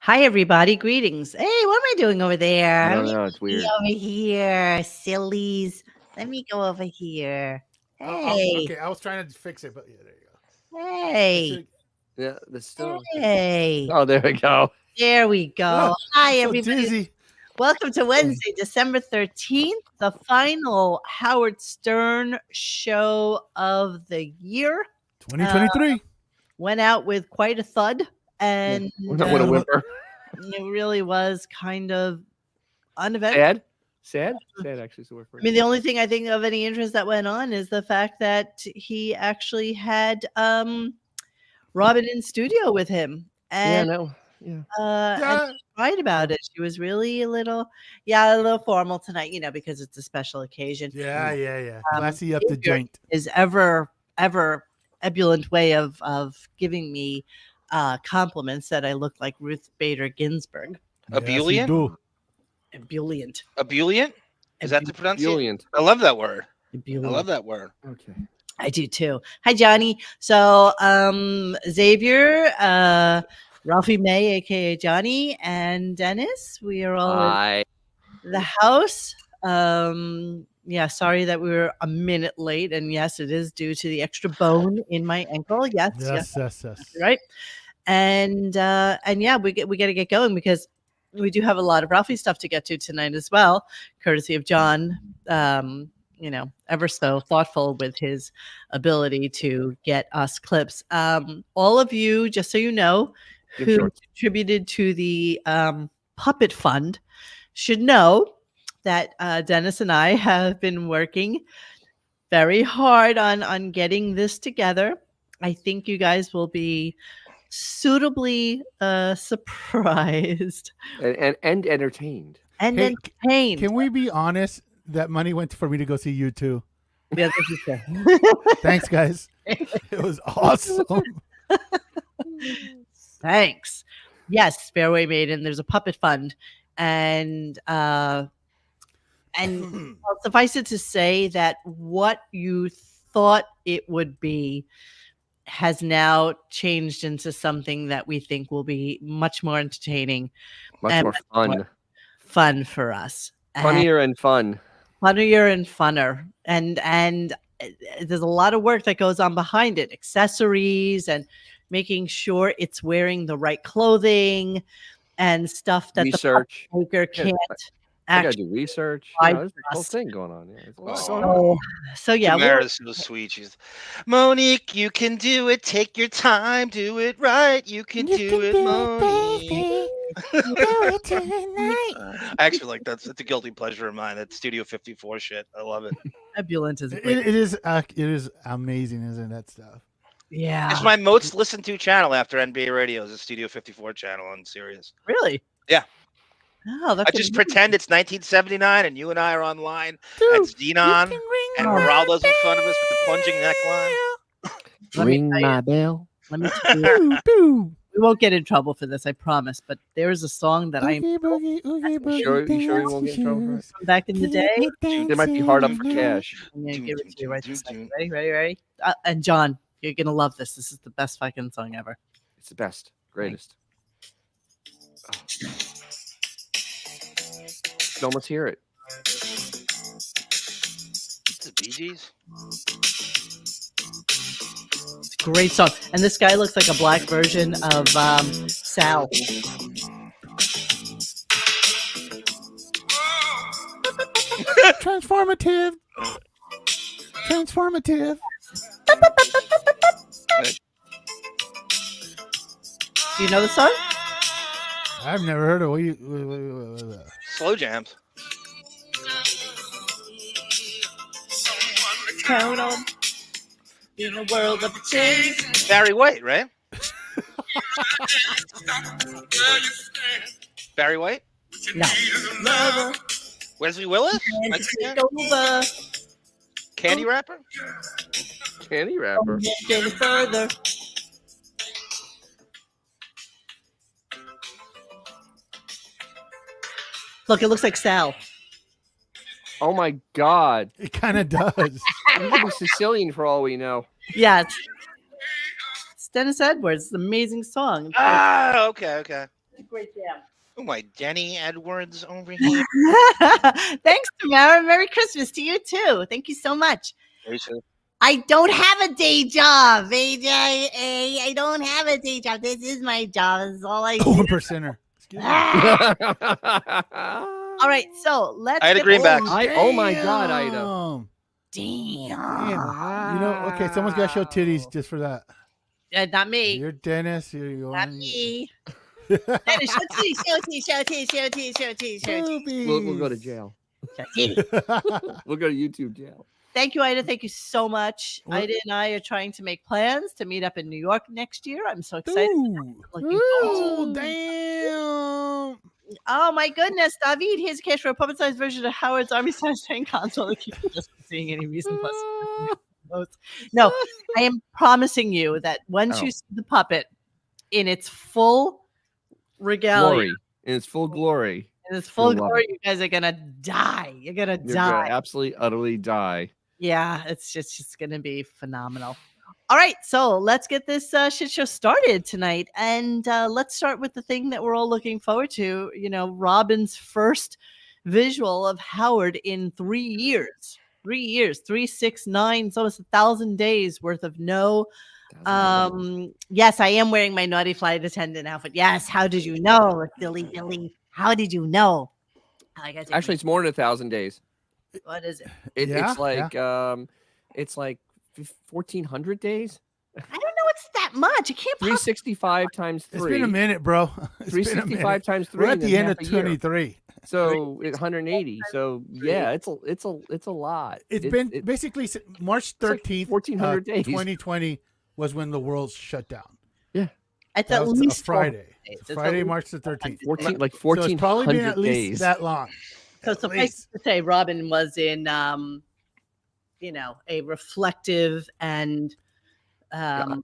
Hi, everybody. Greetings. Hey, what am I doing over there? I don't Let know. It's me weird. over here, sillies. Let me go over here. Hey, Okay, I was trying to fix it, but yeah, there you go. It hey, should. Yeah, that's still okay. hey. Oh, there we go. There we go. Ah, I'm Hi, so everybody. dizzy. Welcome to Wednesday, December 13th, the final Howard Stern show of the year. Uh, 2023. went out with quite a thud, Yeah. and With a whimper. it really was kind of uneventful. Sad? Sad? Sad actually is the word for I it. mean, the only thing I think of any interest that went on is the fact that he actually had Robin in studio with him, Yeah, and no. Yeah. Yeah. she cried about it. She was really a little formal tonight, because it's a special occasion. Yeah. Classy up the Xavier, joint. his ever ebullient way of giving me compliments that I look like Ruth Bader Ginsburg. Yes, you Ebullient? do. Ebullient, Ebullient? Is that the pronunciation? Ebullient. I love that word. I ebullient. love that word. Okay. I do too. Hi, Johnny. So, Xavier, Ralphie May, aka Johnny, and Dennis, we are all I in the house. Yeah, sorry that we were a minute late, and yes, it is due to the extra bone in my ankle. Yes, Yes. right. And yeah, we got to get going because we do have a lot of Ralphie stuff to get to tonight as well, courtesy of John. Ever so thoughtful with his ability to get us clips. All of you, just so you know, Give who shorts. contributed to the puppet fund should know that Dennis and I have been working very hard on getting this together. I think you guys will be suitably surprised and entertained. and Hey, entertained. can we be honest? That money went for me to go see you too. Yeah, this is true. Thanks, guys. It was awesome. Thanks. Yes, Fairway Maiden. There's a puppet fund, and well, suffice it to say that what you thought it would be has now changed into something that we think will be much more entertaining Much and more fun. fun for us. Funnier and fun. Funnier and funner, and there's a lot of work that goes on behind it, accessories and making sure it's wearing the right clothing and stuff that Research. the maker Yeah, can't I gotta actually do research. provide There's for a whole us. thing going on. Yeah, there's a lot Oh. going on. So yeah, Tamara's so sweet. She's Monique, you can do it. Take your time, do it right. You can do it, Monique. Actually, like that's a guilty pleasure of mine. That Studio 54 shit. I love it. ebullient is It great. is amazing, isn't that stuff? Yeah, It's my most listened to channel after NBA Radio is the Studio 54 channel on Sirius. really. Yeah. Oh, that's I just amazing. pretend it's 1979 and you and I are online at Dude, Xenon and Geraldo's in front of us with the plunging neckline. Let me Ring tell you- my bell. Let me tell you, Boo. we won't get in trouble for this, I promise. But there is a song that I Oogie boogie, oogie boogie. You sure we won't get in trouble for it? from back in the day. They might be hard up for cash. I'm gonna give it to you right this second. Ready? And John, you're gonna love this. This is the best fucking song ever. It's the best, greatest. You can almost hear it. It's the Bee Gees. It's a great song. And this guy looks like a black version of Sal. Transformative. Do you know the song? I've never heard of it. Slow jams. Count on in a world of change. Barry White, right? Barry White? No. Lover, Wesley Willis? and That's take it? over. Candy Rapper? Candy wrapper. Get any further. Look, it looks like Sal. Oh my God. It kind of does. It could be Sicilian for all we know. Yeah, it's Dennis Edwards. It's an amazing song. Ah, okay. a great jam. Oh, my Denny Edwards over here. Thanks, Tamara. Merry Christmas to you too. Thank you so much. Rachel. I don't have a day job, AJ. I don't have a day job. This is my job. This is all I do. 1%er. Excuse me. All right, so let's I had a get greenback. Oh my God, Ida. Damn. Damn. You know, okay, someone's got to show titties just for that. Not me. You're Dennis. You're Not me. Dennis, show titties, show titties, show titties, show titties, show titties, show titties. We'll go to jail. Show titties. We'll go to YouTube jail. Thank you, Ida. Thank you so much. What? Ida and I are trying to make plans to meet up in New York next year. I'm so excited. Ooh. Looking forward Oh, damn. Oh my goodness, David, here's a case for a puppet-sized version of Howard's Army-sized train console. If you just seeing any reason plus. No, I am promising you that once you see the puppet in its full regalia, Glory. In its full glory. in its full You'll love glory, you guys are gonna die. You're gonna You're die. gonna absolutely, utterly die. Yeah, it's just gonna be phenomenal. All right, so let's get this shit show started tonight, and let's start with the thing that we're all looking forward to. You know, Robin's first visual of Howard in 3 years. 3 years, 3, 6, 9, it's almost 1,000 days worth of no. Yes, I am wearing my naughty flight attendant outfit. Yes, how did you know, Billy? How did you know? Actually, it's more than 1,000 days. what is it? Yeah, It's like 1,400 days. I don't know. It's that much. It can't possibly. 365 times 3. It's been a minute, bro. It's been a 365 minute. times 3. We're at and the then end of half a year. 23. So it's 180. So yeah, it's a lot. It's been basically March 13th, 1,400 days. 2020 was when the world shut down. It's That at was least a Friday. days. It's It's Friday, at March the 13th. 14, like So it's probably been 1,400 at least days. that long. So At suffice least. to say, Robin was in, a reflective and. I'm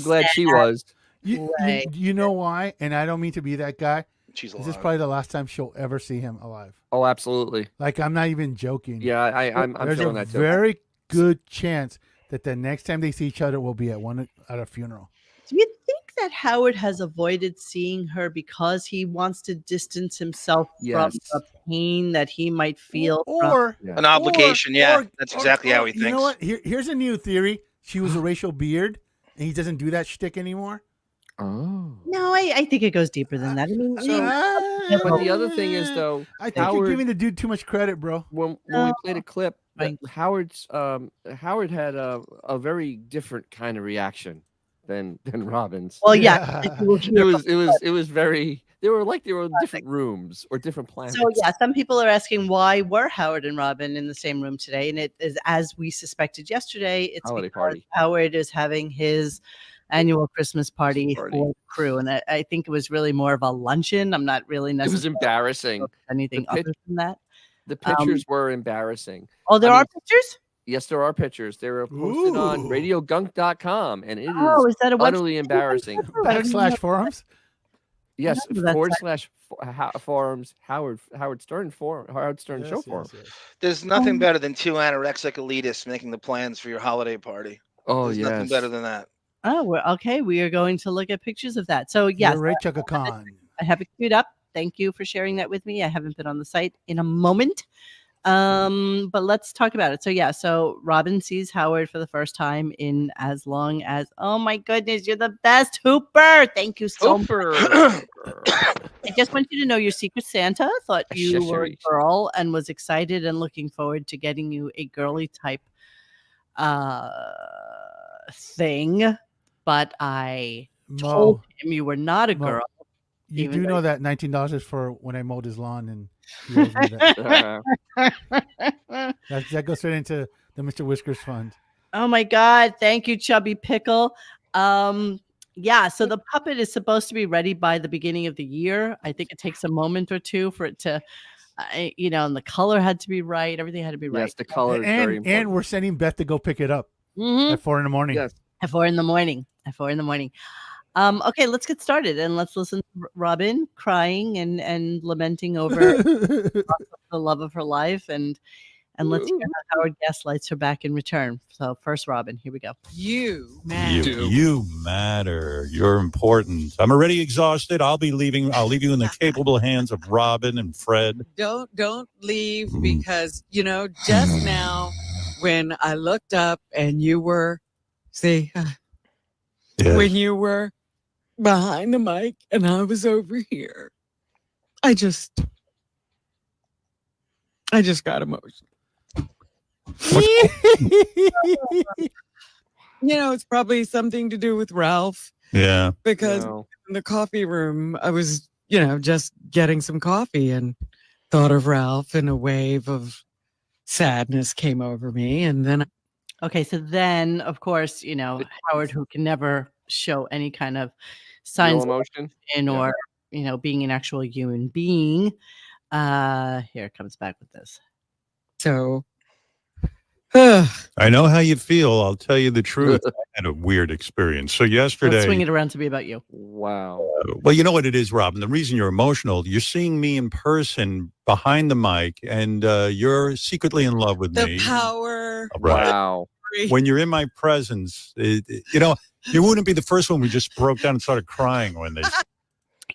glad she was. You know why? And I don't mean to be that guy. She's This alive. is probably the last time she'll ever see him alive. Oh, absolutely. Like, I'm not even joking. Yeah, I'm There's feeling a that too. very good chance that the next time they see each other will be at a funeral. Do you think that Howard has avoided seeing her because he wants to distance himself Yes. from the pain that he might feel? Or Yeah. An obligation, yeah. or- That's exactly how he You know thinks. what? Here's a new theory. She was a racial beard, and he doesn't do that shtick anymore. Oh. No, I think it goes deeper than that. I mean, But the other thing is, though, I think you're Howard- giving the dude too much credit, bro. when we played a clip, Right. Howard had a very different kind of reaction than Robin's. well, yeah. Yeah. you will hear It was very. They were in different rooms or different planets. So yeah, some people are asking why were Howard and Robin in the same room today, and it is as we suspected yesterday. It's Holiday because party. Howard is having his annual Christmas party for the crew, and I think it was really more of a luncheon. I'm not really It was necessarily embarrassing. anything The pic- other than that. The pictures were embarrassing. Oh, there I are mean, pictures. Yes, there are pictures. They were posted on Ooh. radiogunk.com, and it is Oh, is that a utterly website? embarrassing. Backslash forums. Yes, remember that / forums Howard Stern forum Howard Stern show forum. There's nothing better than two anorexic elitists making the plans for your holiday party. Oh There's nothing yes. better than that. Oh, we're okay. We are going to look at pictures of that. So yes, You're right, Chaka Khan. I have it queued up. Thank you for sharing that with me. I haven't been on the site in a moment. But let's talk about it. So yeah, so Robin sees Howard for the first time in as long as, oh my goodness, you're the best Hooper. Thank you so much. Hooper. I just want you to know your Secret Santa thought you were a Accessories. girl and was excited and looking forward to getting you a girly type thing. But I told Mo, him you were not a Mo, girl. you even do though know that $19 is for when I mowed his lawn, and he owes me that. That goes straight into the Mr. Whiskers fund. Oh my God. Thank you, Chubby Pickle. Yeah, so the puppet is supposed to be ready by the beginning of the year. I think it takes a moment or two for it to, and the color had to be right. Everything had to be right. Yes, the color is very important. And we're sending Beth to go pick it up Mhm. at 4 a.m. Yes. At 4 a.m. At 4 a.m. Okay, let's get started and let's listen to Robin crying and lamenting over the love of her life and And let's hear Ooh. how Howard gaslights her back in return. So first, Robin, here we go. You matter. You matter. You're important. I'm already exhausted. I'll leave you in the capable hands of Robin and Fred. Don't leave because just now when I looked up and you were when you were behind the mic and I was over here, I just got emotional. It's probably something to do with Ralph. Yeah. Because in the coffee room, I was, just getting some coffee and thought of Ralph, and a wave of sadness came over me. And then Okay, so then, of course, Howard, who can never show any kind of signs of emotion emotion or, being an actual human being, here it comes back with this. So I know how you feel. I'll tell you the truth. I had a weird experience. So yesterday, Let's swing it around to be about you. Wow. Well, you know what it is, Robin. The reason you're emotional, you're seeing me in person behind the mic, and you're secretly in love with the me. power. Right. Wow. When you're in my presence, you wouldn't be the first one who just broke down and started crying when they.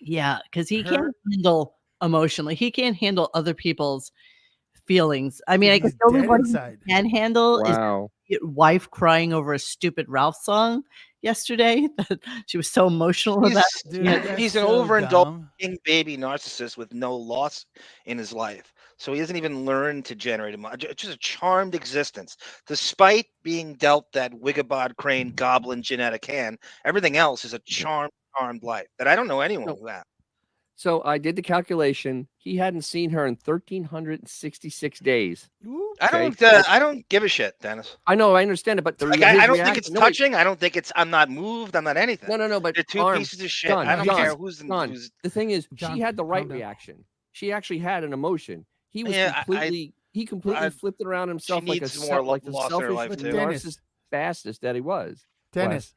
Yeah, because he can't handle emotionally. He can't handle other people's feelings. I mean, I guess the only one he can handle is your wife crying over a stupid Ralph song yesterday. She was so emotional about it. He's an overindulging baby narcissist with no loss in his life. So he hasn't even learned to generate just a charmed existence. Despite being dealt that Wigabod Crane goblin genetic hand, everything else is a charmed life that I don't know anyone with that. So I did the calculation. He hadn't seen her in 1,366 days. I don't give a shit, Dennis. I know, I understand it, but I don't think it's touching. I don't think it's. I'm not moved. I'm not anything. No. But they're two pieces of shit. I don't care who's. The thing is, she had the right reaction. She actually had an emotion. He was completely. He completely flipped it around himself like a selfish narcissist fastest that he was. Dennis,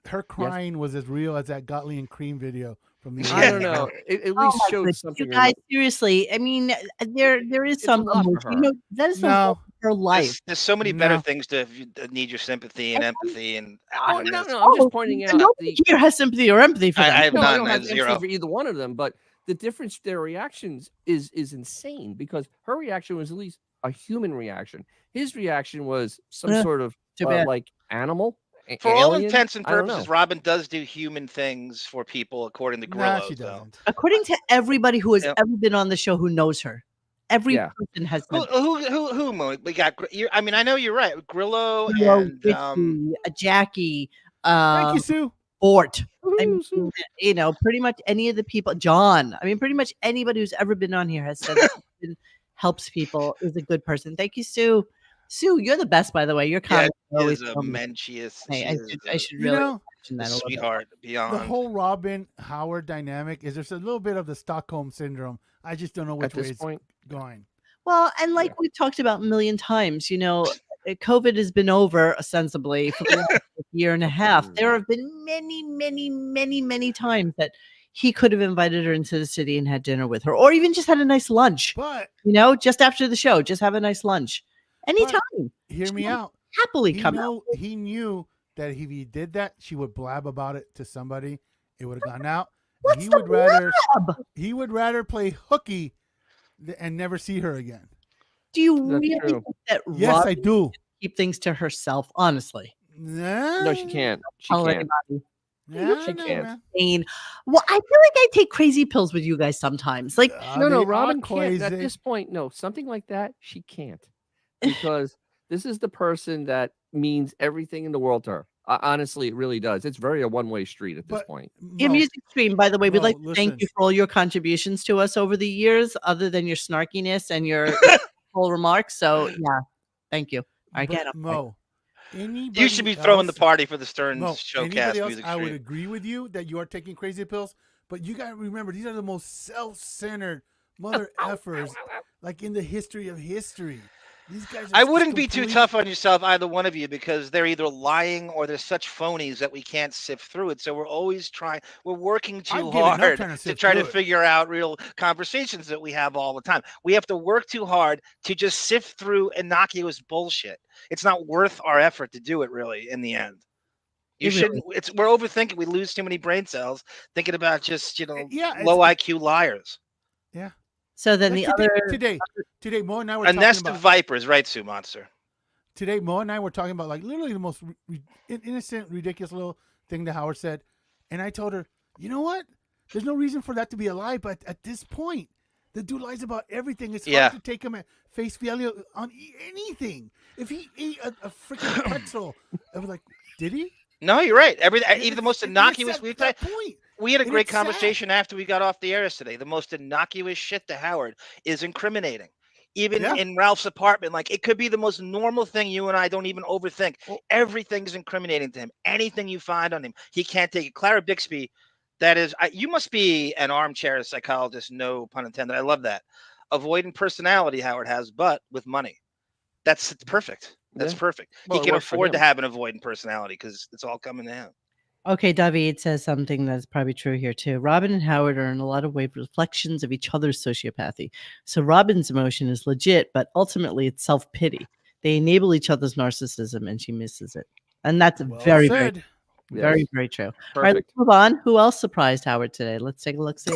her crying was as real as that Gottlieb and Cream video. I don't know. It at least showed something. You guys, seriously, I mean, there is some emotion. That is her life. There's so many better things to need your sympathy and empathy and. No. I'm just pointing out. Nobody here has sympathy or empathy for them. I have none. I don't have zero for either one of them. But the difference, their reactions is insane because her reaction was at least a human reaction. His reaction was some sort of like animal. For all intents and purposes, Robin does do human things for people, according to Grillo. She doesn't. According to everybody who has ever been on the show who knows her, every person has. Who? We got. I mean, I know you're right. Grillo and Jackie. Thank you, Sue. Bort. I mean, pretty much any of the people. John. I mean, pretty much anybody who's ever been on here has said that helps people, is a good person. Thank you, Sue. Sue, you're the best, by the way. Your comment is a Mencius. I should really mention that. Sweetheart beyond. The whole Robin Howard dynamic is there's a little bit of the Stockholm syndrome. I just don't know which way it's going. Well, and like we've talked about a million times, COVID has been over ostensibly for the last year and a half. There have been many, many, many, many times that he could have invited her into the city and had dinner with her, or even just had a nice lunch. But just after the show, just have a nice lunch. Anytime. Hear me out. Happily come out. He knew that if he did that, she would blab about it to somebody. It would have gone out. What's he would rather play hooky and never see her again. Do you really think that Yes, Robin I do. keep things to herself? Honestly, no, she can't. She can't. She can't. Well, I feel like I take crazy pills with you guys sometimes. Like, no, Robin can't. At this point, no, something like that, she can't. Because this is the person that means everything in the world to her. Honestly, it really does. It's very a one-way street at this point. Your music stream, by the way, we'd like to thank you for all your contributions to us over the years, other than your snarkiness and your whole remarks. So, yeah, thank you. I get it. Mo, you should be throwing the party for the Stearns Showcast music stream. I would agree with you that you are taking crazy pills, but you got to remember, these are the most self-centered mother effers like in the history of history. These guys are I just wouldn't be too complete- tough on yourself, either one of you, because they're either lying or they're such phonies that we can't sift through it. So we're always we're working too I've given up hard trying to to sift try to through it. figure out real conversations that we have all the time. We have to work too hard to just sift through innocuous bullshit. It's not worth our effort to do it, really, in the end. You shouldn't. We're overthinking. We lose too many brain cells thinking about just low IQ liars. Yeah. So then Like today, Mo and I were A talking nest about of vipers, right, Sue Monster? Today, Mo and I were talking about like literally the most innocent, ridiculous little thing that Howard said, and I told her, you know what? There's no reason for that to be a lie, but at this point, the dude lies about everything. It's hard to take him at face value on anything. If he ate a freaking pretzel, I was like, did he? No, you're right. Even the most innocuous. We had a great it's conversation after we got off the air yesterday. The most innocuous shit to Howard is incriminating. Even in Ralph's apartment, like it could be the most normal thing you and I don't even overthink. Everything's incriminating to him. Anything you find on him, he can't take it. Clara Bixby, that is, you must be an armchair psychologist, no pun intended. I love that. Avoidant personality Howard has, but with money. That's perfect. That's perfect. Well, he can afford to have an avoidant personality because it's all coming to him. Okay, David says something that's probably true here too. Robin and Howard are in a lot of ways reflections of each other's sociopathy. So Robin's emotion is legit, but ultimately it's self-pity. They enable each other's narcissism and she misses it. And that's very true. Perfect. All right, let's move on. Who else surprised Howard today? Let's take a look. See.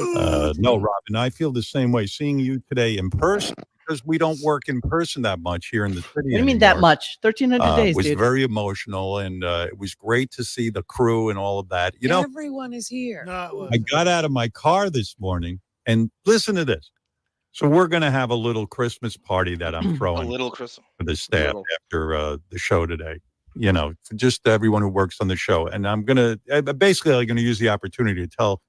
No, Robin, I feel the same way. Seeing you today in person, because we don't work in person that much here in the city. What do you mean that much? 1,300 days, was dude. very emotional, and it was great to see the crew and all of that. You know, everyone is here. I got out of my car this morning, and listen to this. So we're going to have a little Christmas party that I'm throwing a little Christmas for the staff after the show today. You know, just everyone who works on the show. And I'm going to basically use the opportunity to tell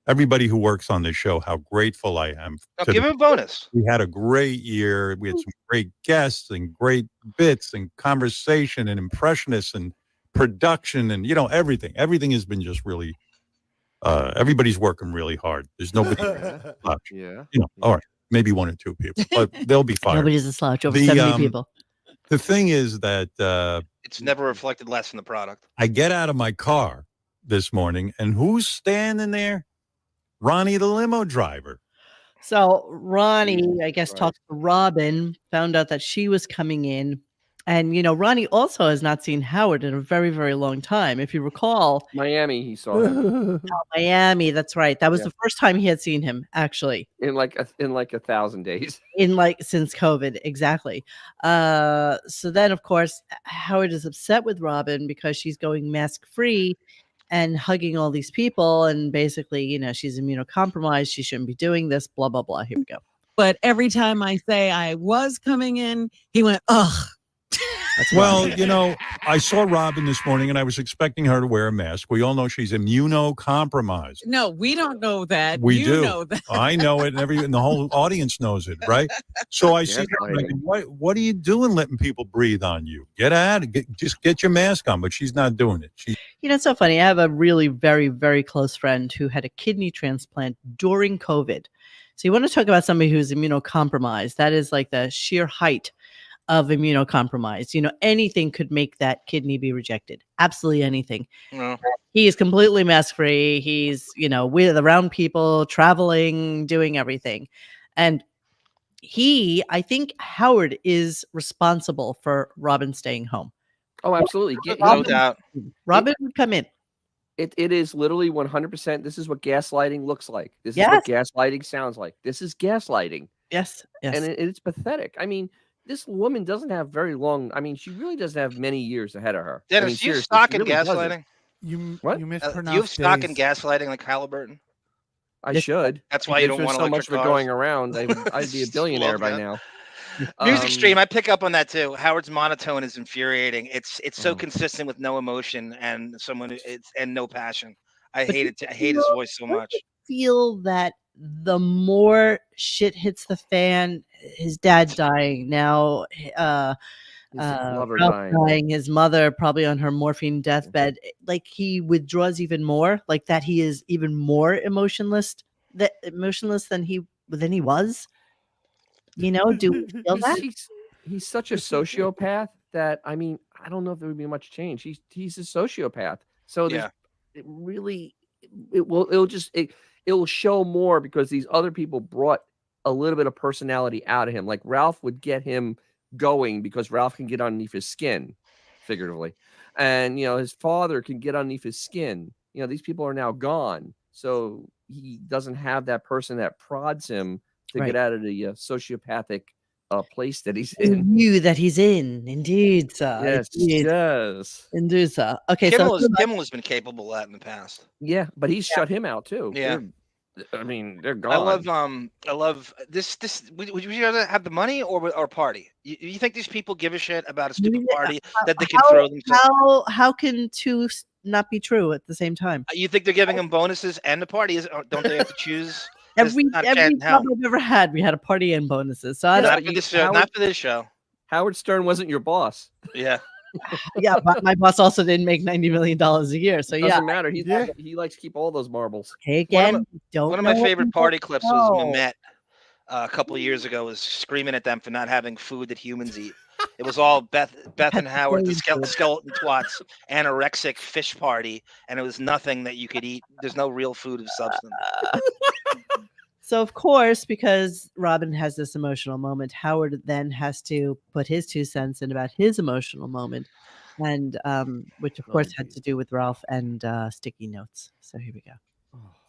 everybody who works on this show how grateful I am. Give him a bonus. We had a great year. We had some great guests and great bits and conversation and impressionists and production and, everything. Everything has been just really, everybody's working really hard. There's nobody. All right, maybe one or two people, but they'll be fired. Nobody's a slouch. Over 70 people. The thing is that it's never reflected less in the product. I get out of my car this morning, and who's standing there? Ronnie, the limo driver. So Ronnie, I guess, talked to Robin, found out that she was coming in. And, Ronnie also has not seen Howard in a very, very long time. If you recall. Miami, he saw him. Miami, that's right. That was the first time he had seen him, actually. In like 1,000 days. Since COVID, exactly. So then, of course, Howard is upset with Robin because she's going mask-free and hugging all these people. And basically, she's immunocompromised. She shouldn't be doing this, blah, blah, blah. Here we go. But every time I say I was coming in, he went, ugh. Well, I saw Robin this morning and I was expecting her to wear a mask. We all know she's immunocompromised. No, we don't know that. We you do. Know that. I know it, and the whole audience knows it, right? So I see her, like, what are you doing letting people breathe on you? Get out, just get your mask on, but she's not doing it. It's so funny. I have a really very, very close friend who had a kidney transplant during COVID. So you want to talk about somebody who's immunocompromised. That is like the sheer height of immunocompromised. Anything could make that kidney be rejected. Absolutely anything. No. He is completely mask free. He's, with around people, traveling, doing everything. And I think Howard is responsible for Robin staying home. Oh, absolutely. No doubt. Robin would come in. It is literally 100%. This is what gaslighting looks like. This is what gaslighting sounds like. This is gaslighting. Yes. And it's pathetic. I mean, this woman doesn't have very long. I mean, she really doesn't have many years ahead of her. Dennis, you stock in gaslighting? You mispronounced you have stock in gaslighting like Halliburton? I should. That's why you don't want so much of it going around. I'd be a billionaire by now. Music stream, I pick up on that too. Howard's monotone is infuriating. It's so consistent with no emotion and no passion. I hate it. I hate his voice so much. I feel that the more shit hits the fan, his dad dying now, dying, his mother probably on her morphine deathbed, like he withdraws even more, like that he is even more emotionless than he was. Do we feel that? he's such a sociopath that I mean, I don't know if there would be much change. He's a sociopath. So Yeah. it really it'll show more because these other people brought a little bit of personality out of him. Like Ralph would get him going because Ralph can get underneath his skin, figuratively. And his father can get underneath his skin. These people are now gone. So he doesn't have that person that prods him to Right. get out of the sociopathic place that he's The in. view that he's in. Indeed, sir. Yes, Indeed. yes. Indeed, sir. Okay, Kimmel so has been capable of that in the past. Yeah, but he's shut him out too. Yeah. They're gone. I love this. Would you rather have the money or party? You think these people give a shit about a stupid party that they can throw themselves? How can two not be true at the same time? You think they're giving them bonuses and the party? Don't they have to choose? Every There's not a chance in hell. job I've ever had, we had a party and bonuses. So I Not don't, for this show. Not for this show. Howard Stern wasn't your boss. Yeah. yeah, but my boss also didn't make $90 million a year. So yeah, Doesn't matter. He likes to keep all those marbles. okay, again, One of my favorite party clips was Mehmet a couple of years ago was screaming at them for not having food that humans eat. It was all Beth and Howard, the skeleton twats, anorexic fish party, and it was nothing that you could eat. There's no real food of substance. So of course, because Robin has this emotional moment, Howard then has to put his 2 cents in about his emotional moment, and which of course had to do with Ralph and sticky notes. So here we go.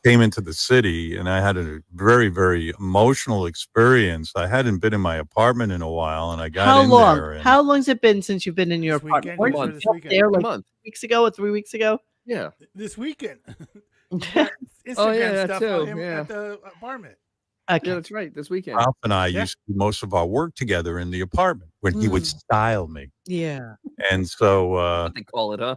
Came into the city and I had a very, very emotional experience. I hadn't been in my apartment in a while, and I got How in long? there. And How long's it been since you've been in your This apartment? weekend, Weren't this you weekend. there A like month. 2 weeks ago or 3 weeks ago? Yeah. This weekend. Okay. Instagram that stuff too, on him yeah. at the apartment. Yeah, that's right. This weekend. Ralph and I Yeah. used to do most of our work together in the apartment when he would style me. Yeah. And so What they call it, huh?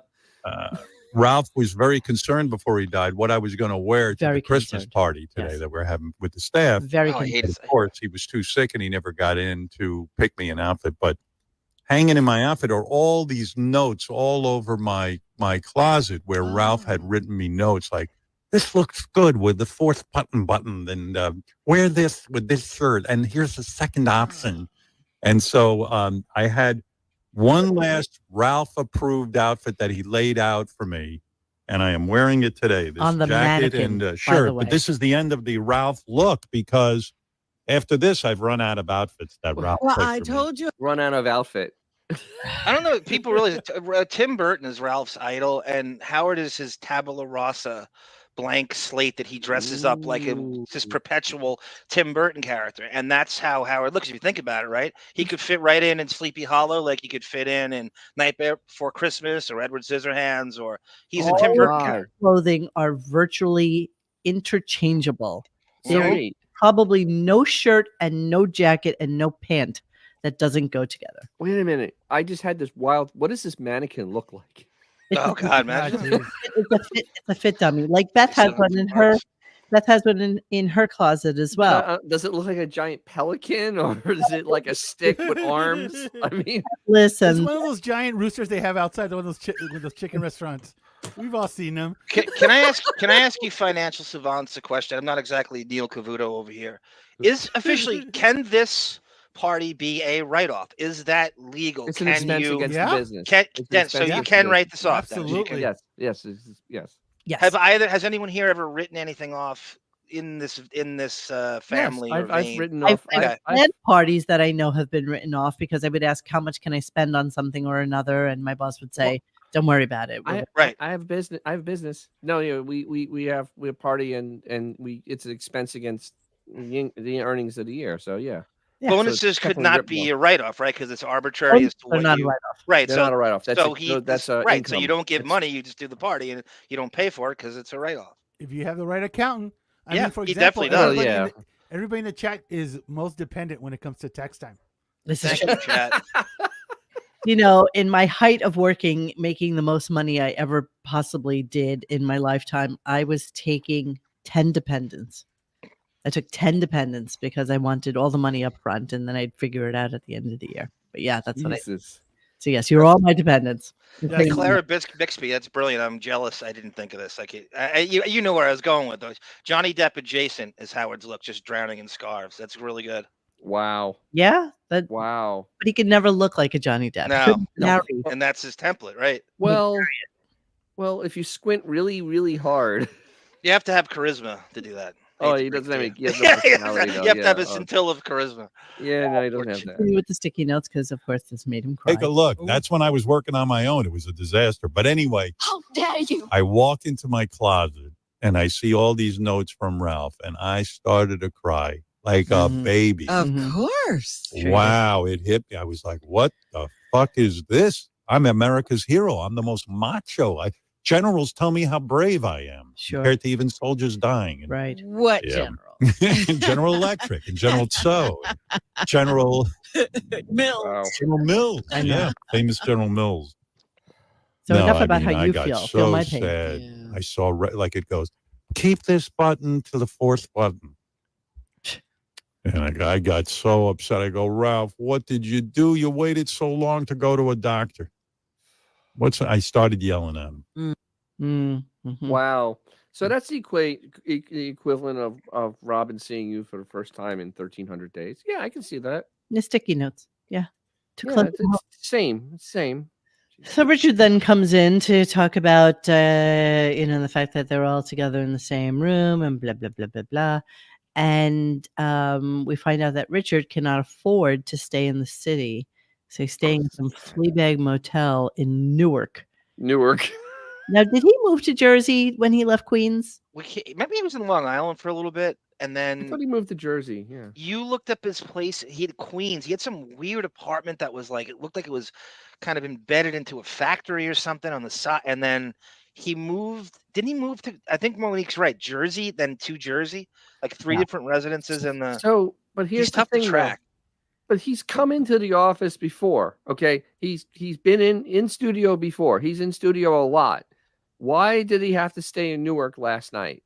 Ralph was very concerned before he died what I was going to wear to Very the Christmas concerned. party today Yes. that we're having with the staff. Very Oh, I hate concerned. it. Of course, he was too sick and he never got in to pick me an outfit. But hanging in my outfit are all these notes all over my closet where Ralph had written me notes like, "This looks good with the 4th button, and wear this with this shirt, and here's the second option." And so I had one last Ralph-approved outfit that he laid out for me, and I am wearing it today. This On the jacket mannequin, and by the shirt. way. But this is the end of the Ralph look because after this, I've run out of outfits that Ralph Well, put I for me. told you. Run out of outfit. I don't know. People really. Tim Burton is Ralph's idol, and Howard is his tabula rasa, blank slate that he dresses up like this perpetual Tim Burton character, and that's how Howard looks. If you think about it, right? He could fit right in Sleepy Hollow, like he could fit in Nightmare Before Christmas or Edward Scissorhands, or he's a Tim All Burton of character. his clothing are virtually interchangeable. There is Sweet. probably no shirt and no jacket and no pant that doesn't go together. Wait a minute. I just had this wild. What does this mannequin look like? Oh God, man! It's a fit dummy. Like Beth has one in her. Beth has one in her closet as well. Does it look like a giant pelican, or is it like a stick with arms? I mean, It's Listen, one of those giant roosters they have outside one of those chicken restaurants. We've all seen them. Can I ask you financial savants a question? I'm not exactly Neil Cavuto over here. Is officially can this party be a write-off? Is that legal? it's an Can expense you against Yeah. the business. can It's an then, expense so you against can the write this off? then. Absolutely. Yes. Yes. yes. Has anyone here ever written anything off in this family? Yes, or I've vein? written I've off. I've had parties that I know have been written off because I would ask how much can I spend on something or another, and my boss would say, "Don't worry about it." Right. I have business. I have business. No, we have party and it's an expense against the earnings of the year. So yeah. Yeah. Bonuses So it's could definitely not ripped be off. a write-off, right? Because it's arbitrary as to They're what not a you write-off. right. They're So not a write-off. That's so income. So you don't get It's- money, you just do the party, and you don't pay for it because it's a write-off. If you have the right accountant. I Yeah, mean, for he example, definitely does. everybody in the chat is most dependent when it comes to tax time. This is Thank you, chat. in my height of working, making the most money I ever possibly did in my lifetime, I was taking 10 dependents. I took 10 dependents because I wanted all the money up front, and then I'd figure it out at the end of the year. But yeah, that's what I. Jesus. So yes, you're all my dependents. Yeah, including Clara Bixby, that's brilliant. I'm jealous. I didn't think of this. Like, you know where I was going with those. Johnny Depp adjacent is Howard's look, just drowning in scarves. That's really good. Wow. Yeah, but he could never look like a Johnny Depp. He No, couldn't No. marry. and that's his template, right? Well, if you squint really, really hard. You have to have charisma to do that. Oh, Hate to he break doesn't it have to any. He has no you. personality, though. You have to Yeah. have a scintilla of charisma. Yeah, no, he doesn't have that. With the sticky notes, because of course this made him cry. Take a look. That's when I was working on my own. It was a disaster. But anyway, How dare you? I walk into my closet and I see all these notes from Ralph, and I started to cry like a baby. Of course. Wow, it hit me. I was like, what the fuck is this? I'm America's hero. I'm the most macho. Generals tell me how brave I am compared to even soldiers dying. And, right. What general? General Electric and General Tso, General Mills. Wow. General Mills. I know. Yeah, famous General Mills. So enough about how I you got feel. So Feel my pain. sad. Yeah. I saw like it goes, keep this button to the fourth button. And I got so upset. I go, Ralph, what did you do? You waited so long to go to a doctor. I started yelling at him. Mm-hmm. Wow. So that's the equivalent of Robin seeing you for the first time in 1,300 days. Yeah, I can see that. The sticky notes. Yeah. It's same. So Richard then comes in to talk about, the fact that they're all together in the same room and blah, blah, blah, blah, blah. And we find out that Richard cannot afford to stay in the city. So he's staying in some Fleabag motel in Newark. Now, did he move to Jersey when he left Queens? Maybe he was in Long Island for a little bit, and I then thought he moved to Jersey. Yeah. you looked up his place. He had Queens. He had some weird apartment that was like, it looked like it was kind of embedded into a factory or something on the side. And then he moved. Didn't he move to? I think Monique's right. Jersey, then to Jersey, like three different residences in the. So, but here's He's the tough thing, to track. But he's come into the office before. Okay, he's been in studio before. He's in studio a lot. Why did he have to stay in Newark last night?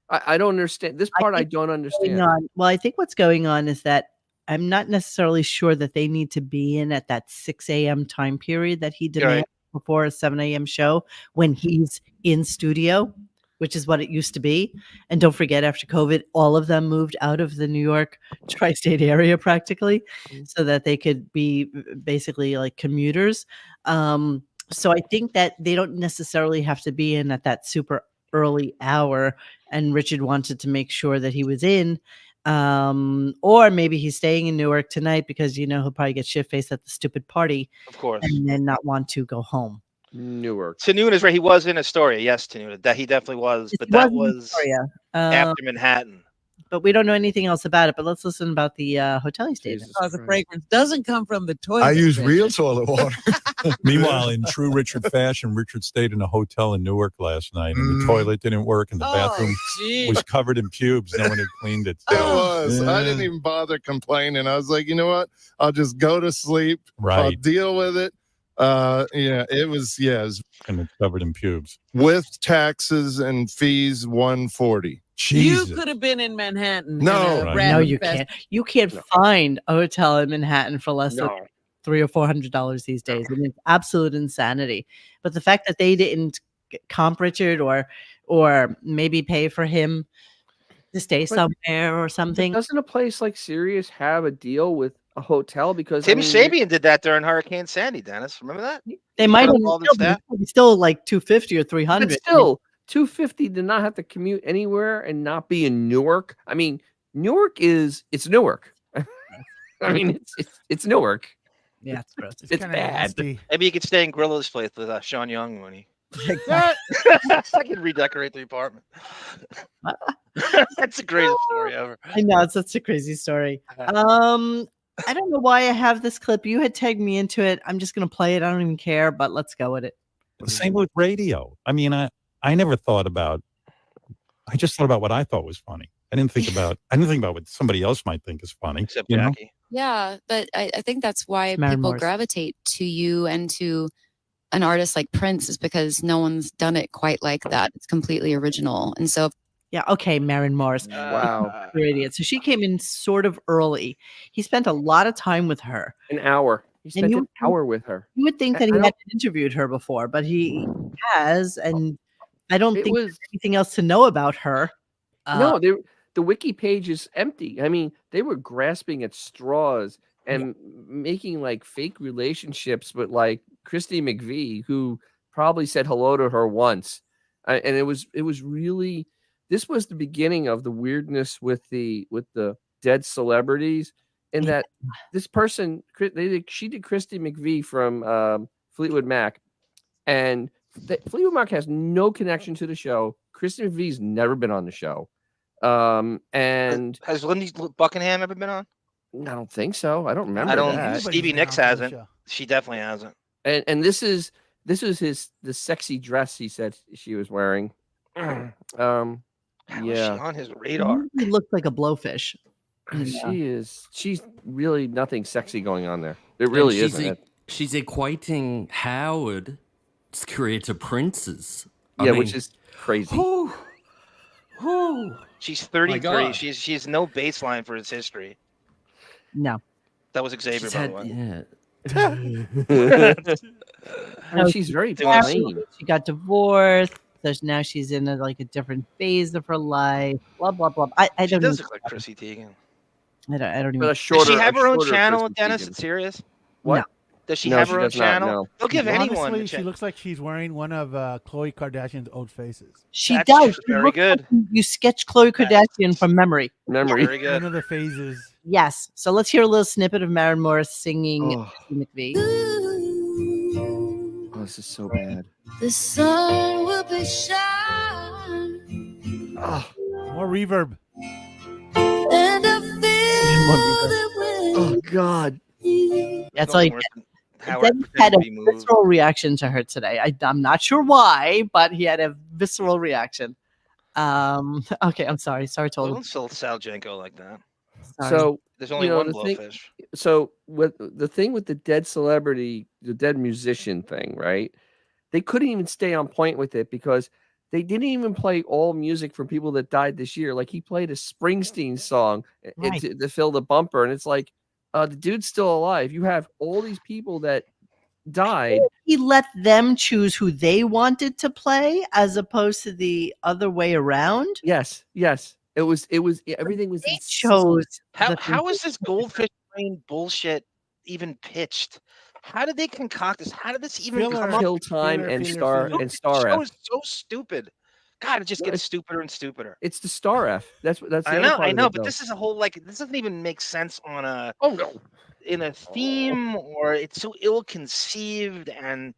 I don't understand this part. I don't understand. Well, I think what's going on is that I'm not necessarily sure that they need to be in at that 6 a.m. time period that he demands before a 7 a.m. show when he's in studio, which is what it used to be. And don't forget, after COVID, all of them moved out of the New York tri-state area practically so that they could be basically like commuters. So I think that they don't necessarily have to be in at that super early hour. And Richard wanted to make sure that he was in. Or maybe he's staying in Newark tonight because, he'll probably get shit-faced at the stupid party. Of course. And then not want to go home. Newark. Tanuna is right. He was in Astoria. Yes, Tanuna. That he definitely was. But that was after Manhattan. But we don't know anything else about it. But let's listen about the hotel he stayed in. Because the fragrance doesn't come from the toilet. I use real toilet water. Meanwhile, in true Richard fashion, Richard stayed in a hotel in Newark last night, and the toilet didn't work, and the bathroom was covered in pubes. No one had cleaned it. It was. I didn't even bother complaining. I was like, you know what? I'll just go to sleep. Right. I'll deal with it. It was and it's covered in pubes. With taxes and fees, $140. Jesus. You could have been in Manhattan. No. No, you can't. You can't find a hotel in Manhattan for less than $300 or $400 these days. I mean, it's absolute insanity. But the fact that they didn't comp Richard or maybe pay for him to stay somewhere or something. Doesn't a place like Sirius have a deal with a hotel? Because Tim Sabian did that during Hurricane Sandy, Dennis. Remember that? They might have still like $250 or $300. But still, $250 did not have to commute anywhere and not be in Newark. I mean, Newark it's Newark. I mean, it's Newark. Yeah, it's gross. It's bad. Maybe you could stay in Gorilla's place with Sean Young when he. I can redecorate the apartment. That's the greatest story ever. I know, it's such a crazy story. I don't know why I have this clip. You had tagged me into it. I'm just gonna play it. I don't even care, but let's go with it. The same with radio. I mean, I never thought about. I just thought about what I thought was funny. I didn't think about what somebody else might think is funny. Except Jackie. Yeah, but I think that's why Maren people Morris. gravitate to you and to an artist like Prince, is because no one's done it quite like that. It's completely original. And so Yeah, okay, Maren Morris. Wow. You're idiot. So she came in sort of early. He spent a lot of time with her. An hour. He spent an hour with her. You would think that he hadn't interviewed her before, but he has, and I don't think there's anything else to know about her. No, the the wiki page is empty. I mean, they were grasping at straws and making like fake relationships with like Christy McVie, who probably said hello to her once. And it was really, this was the beginning of the weirdness with the dead celebrities, in that this person, she did Christy McVie from Fleetwood Mac, and Fleetwood Mac has no connection to the show. Christy McVie's never been on the show. And has Lindsey Buckingham ever been on? I don't think so. I don't remember. Anybody's Stevie been Nicks on the hasn't. show. She definitely hasn't. And this is the sexy dress he said she was wearing. How is she on his radar? He looks like a blowfish. She's really nothing sexy going on there. It really isn't. She's equating Howard's career to Prince's. Which is crazy. She's 33. She has no baseline for his history. No. That was Xavier, by the way. And she's very plain. She got divorced. So now she's in a different phase of her life. Blah blah blah. I don't. She does look like Chrissy Teigen. I don't even. Does she have her own channel, Dennis? It's serious. What? No. Does she have her own channel? No. They'll give anyone. Honestly, she looks like she's wearing one of Khloe Kardashian's old faces. She does. Very good. You sketch Khloe Kardashian from memory. Very good. One of the phases. Yes. So let's hear a little snippet of Maren Morris singing McVie. Oh, this is so bad. The sun will be shining. More reverb. And I feel the wind. Oh God. That's all you get. Then he had a visceral reaction to her today. I'm not sure why, but he had a visceral reaction. Okay, I'm sorry. Sorry, told him. Don't sell Sal Janko like that. Sorry. So there's only one blowfish. So with the thing with the dead celebrity, the dead musician thing, right? They couldn't even stay on point with it because they didn't even play all music from people that died this year. Like he played a Springsteen song to fill the bumper, and it's like, the dude's still alive. You have all these people that died. He let them choose who they wanted to play as opposed to the other way around. Yes. It was everything was. They chose. How is this goldfish brain bullshit even pitched? How did they concoct this? How did this even come up? Kill Time and Star The F. show is so stupid. God, it just gets stupider and stupider. It's the Star F. That's I know, but this is a whole this doesn't even make sense on a in a theme, or it's so ill-conceived. And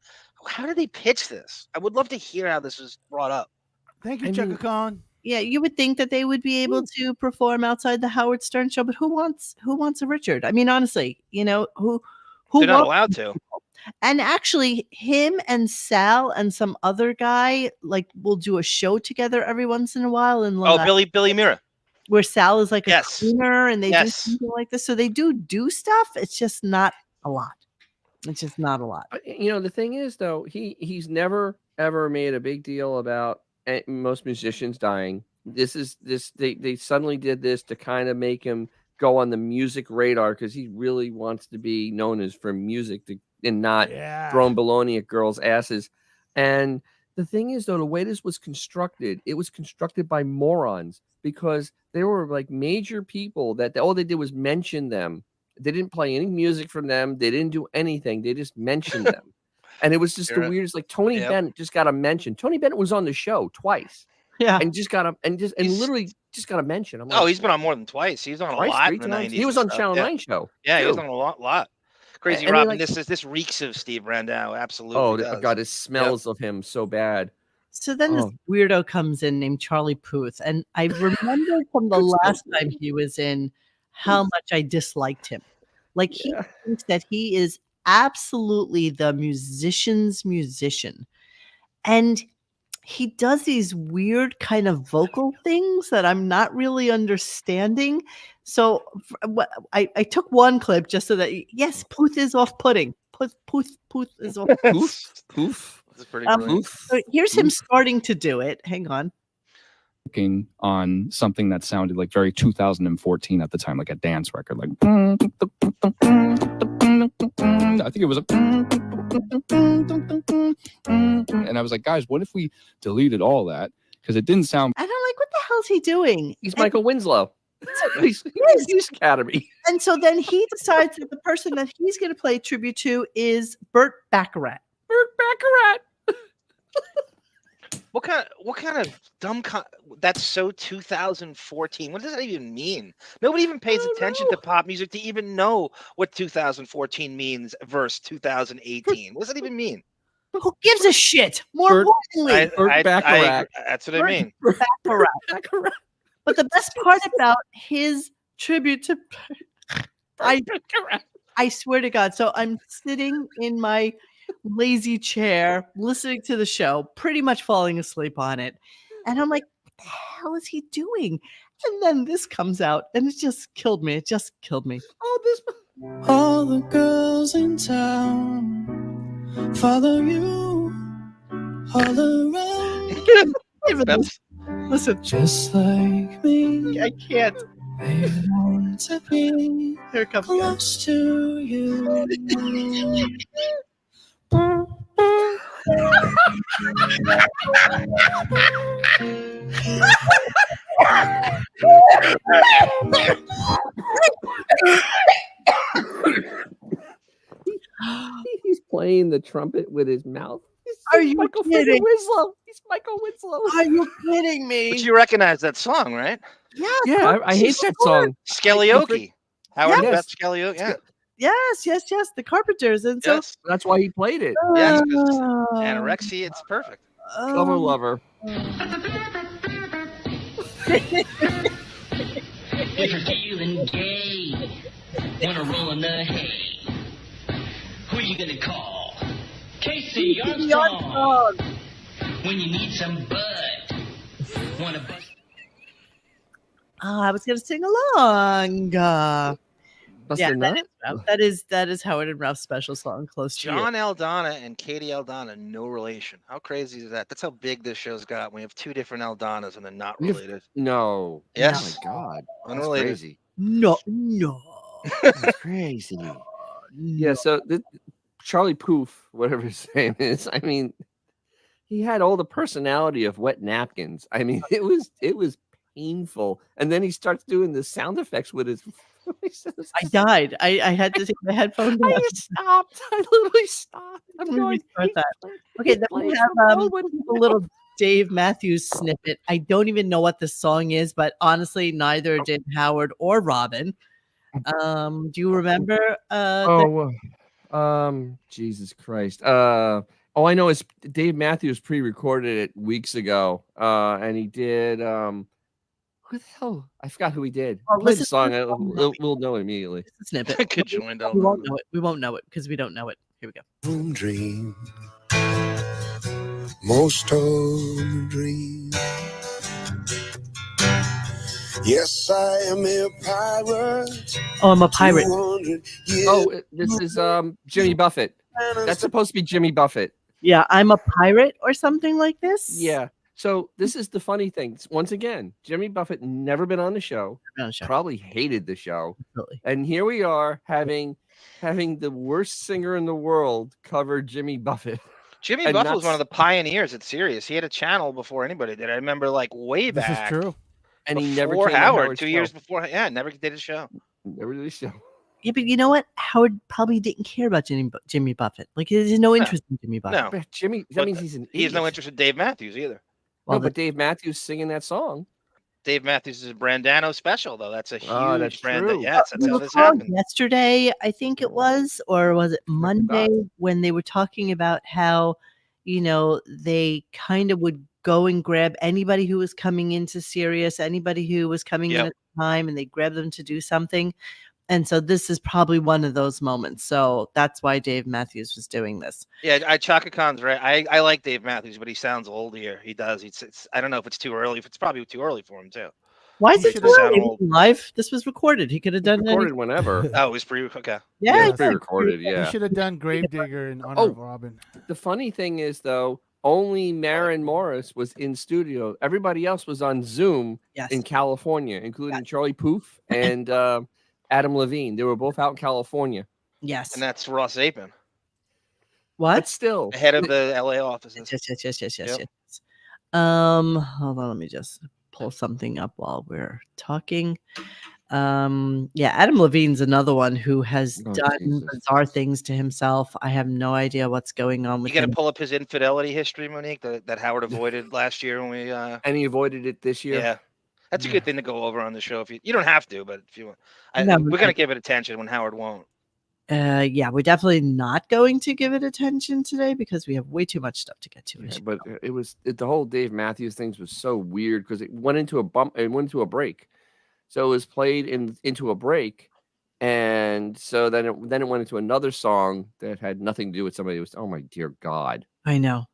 how did they pitch this? I would love to hear how this was brought up. Thank you, Chaka Khan. Yeah, you would think that they would be able to perform outside the Howard Stern show, but who wants a Richard? I mean, honestly, who They're not allowed to. And actually, him and Sal and some other guy will do a show together every once in a while. And Billy Mira, where Sal is like a cleaner, and they do something like this. So they do stuff. It's just not a lot. It's just not a lot. The thing is, though, he's never ever made a big deal about most musicians dying. They suddenly did this to kind of make him go on the music radar because he really wants to be known as for music and not throwing baloney at girls' asses. And the thing is, though, the way this was constructed, it was constructed by morons because they were major people that all they did was mention them. They didn't play any music from them. They didn't do anything. They just mentioned them. And it was just the weirdest. Tony Bennett just got a mention. Tony Bennett was on the show twice. Yeah, and just got literally just got a mention. He's been on more than twice. He's on a lot in the 90s. He was on Channel 9 show. Yeah, he was on a lot. Crazy and Robin. This reeks of Steve Randall. Absolutely. Oh God, it smells of him so bad. So then this weirdo comes in named Charlie Puth, and I remember from the last time he was in how much I disliked him. He thinks that he is absolutely the musician's musician, and he does these weird kind of vocal things that I'm not really understanding. So I took one clip just so that yes, Puth is off-putting. Puth is off-putting. Poof. That's pretty brilliant. So here's him starting to do it. Hang on. Working on something that sounded very 2014 at the time, like a dance record, I think it was and I was like, guys, what if we deleted all that? Because it didn't sound. And I'm like, what the hell is he doing? He's Michael Winslow. He's Police Academy. And so then he decides that the person that he's going to play tribute to is Burt Baccarat. Burt Baccarat. What kind of dumb that's so 2014. What does that even mean? Nobody even pays attention to pop music to even know what 2014 means versus 2018. What does that even mean? Who gives a shit? More importantly, Burt Baccarat. That's what I mean. Baccarat. But the best part about his tribute to I swear to God. So I'm sitting in my lazy chair listening to the show, pretty much falling asleep on it. And I'm like, what the hell is he doing? And then this comes out and it just killed me. It just killed me. Oh, this. All the girls in town follow you all around. Listen, just like me. I can't. They want to be Here it comes. close to you. He's playing the trumpet with his mouth. Are you kidding? Winslow. He's Michael Winslow. Are you kidding me? But you recognize that song, right? Yeah, I hate that song. Scaglioki. Howard Yes. Beth Scaglioki. Yeah. Yes. The Carpenters. And so Yes. That's why he played it. Yes. Anorexia. It's perfect. Lover. If you're feeling gay, wanna roll in the hay, who you gonna call? Casey Armstrong. When you need some bud, wanna bust. I was going to sing along. Buster Nut? That is Howard and Ralph's special song, Close to You. John Aldana and Katie Aldana, no relation. How crazy is that? That's how big this show's got. We have two different Aldanas and they're not related. No. Yes. Oh my God. That's Unrelated. crazy. No. That's crazy. Yeah. So Charlie Poof, whatever his name is. I mean, he had all the personality of Wet Napkins. I mean, it was painful. And then he starts doing the sound effects with his voice. I died. I had to take my headphones off. I stopped. I literally stopped. I'm Let me going. restart that. Okay, then we have a little Dave Matthews snippet. I don't even know what this song is, but honestly, neither did Howard or Robin. Do you remember? Jesus Christ. All I know is Dave Matthews pre-recorded it weeks ago, and he did. Who the hell? I forgot who he did. Play the song. We'll know it immediately. Snippet. We won't know it. We won't know it because we don't know it. Here we go. Dream. Most of the dream. Yes, I am a pirate. Oh, I'm a pirate. Oh, this is Jimmy Buffett. That's supposed to be Jimmy Buffett. Yeah, I'm a pirate or something like this. Yeah. So this is the funny thing. Once again, Jimmy Buffett never been on the show. Probably hated the show. Absolutely. And here we are having the worst singer in the world cover Jimmy Buffett. Jimmy Buffett was one of the pioneers at Sirius. He had a channel before anybody did. I remember like way back. This is true. And he never Before came on Howard, Howard's 2 show. years before. Yeah, never did a show. Never did a show. Yeah, but you know what? Howard probably didn't care about Jimmy Buffett. Like, there's no interest in Jimmy Buffett. No, But Jimmy. That means he's an idiot. He has no interest in Dave Matthews either. Well, No, but Dave Matthews singing that song. Dave Matthews is a Brandano special, though. That's a huge that's brand. true. Yes, that's You how this recall happened. yesterday, I think it was, or was it Monday, when they were talking about how, they kind of would go and grab anybody who was coming into Sirius, anybody who was coming in at the time, and they grab them to do something. And so this is probably one of those moments. So that's why Dave Matthews was doing this. Yeah, Chaka Khan's right. I like Dave Matthews, but he sounds old here. He does. It's I don't know if it's too early. It's probably too early for him too. Why is He it should too have early? sound old. Live? This was recorded. He could have done Recorded it. whenever. Oh, it was okay. Yeah, it's pre-recorded. You Yeah. should have done Gravedigger in honor of Robin. The funny thing is, though, only Maren Morris was in studio. Everybody else was on Zoom in California, including Charlie Poof and Adam Levine. They were both out in California. Yes. And that's Ross Apin, What? But still, the head of the LA offices. Yes. Yep. Hold on, let me just pull something up while we're talking. Yeah, Adam Levine's another one who has done bizarre things to himself. I have no idea what's going on with You got to him. pull up his infidelity history, Monique, that Howard avoided last year when we. And he avoided it this year. Yeah, that's a good thing to go over on the show. If you don't have to, but if you want, No, we're gonna give it attention when Howard won't. Yeah, we're definitely not going to give it attention today because we have way too much stuff to get to. Yeah, but the whole Dave Matthews things was so weird because it went into a break, so it was played into a break, and so then it went into another song that had nothing to do with somebody. It was, oh my dear God, I know.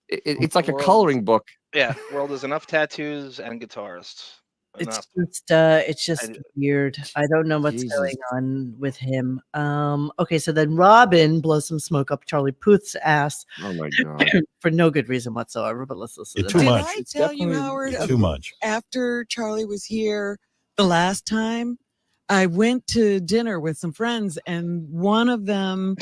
It's like a coloring book. Yeah, world has enough tattoos and guitarists. Enough. It's just weird. I don't know what's going on with him. Okay, so then Robin blows some smoke up Charlie Puth's ass. Oh my God. For no good reason whatsoever, but let's listen to Too that. much. Did I tell you, Howard? Too much. After Charlie was here the last time, I went to dinner with some friends, and one of them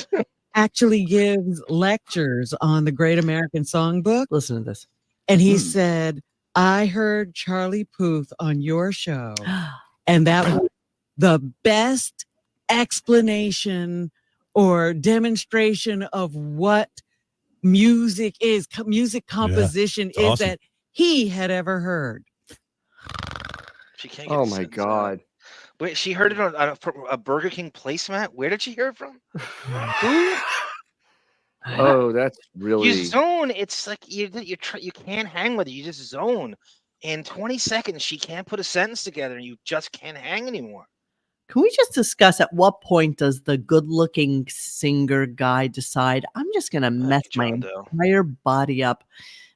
actually gives lectures on the Great American Songbook. Listen to this. And he said, I heard Charlie Puth on your show, and that was the best explanation or demonstration of what music is, music composition is awesome. that he had ever heard. She can't get Oh a my sentence God. out. Wait, she heard it on a Burger King placemat. Where did she hear it from? Who? Oh, that's really. You zone. It's like you can't hang with it. You just zone. In 20 seconds, she can't put a sentence together, and you just can't hang anymore. Can we just discuss at what point does the good-looking singer guy decide I'm just going to mess my entire body up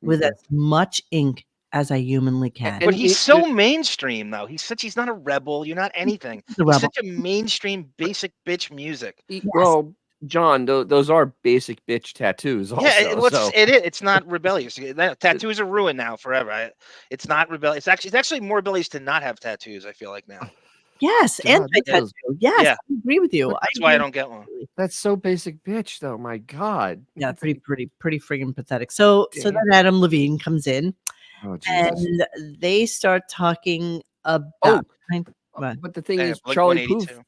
with as much ink as I humanly can? But he's so mainstream, though. He's not a rebel. You're not anything. He's such a mainstream, basic bitch music. Well, John, those are basic bitch tattoos. Also, yeah, it's not rebellious. Tattoos are ruined now forever. It's not rebellious. It's actually more rebellious to not have tattoos. I feel like now. Yes, anti-tattoo. Yes, Yeah. I agree with you. That's why I don't get one. That's so basic bitch, though. My God. Yeah, pretty friggin' pathetic. So then Adam Levine comes in, and they start talking about. But the thing is, Blink Charlie 182.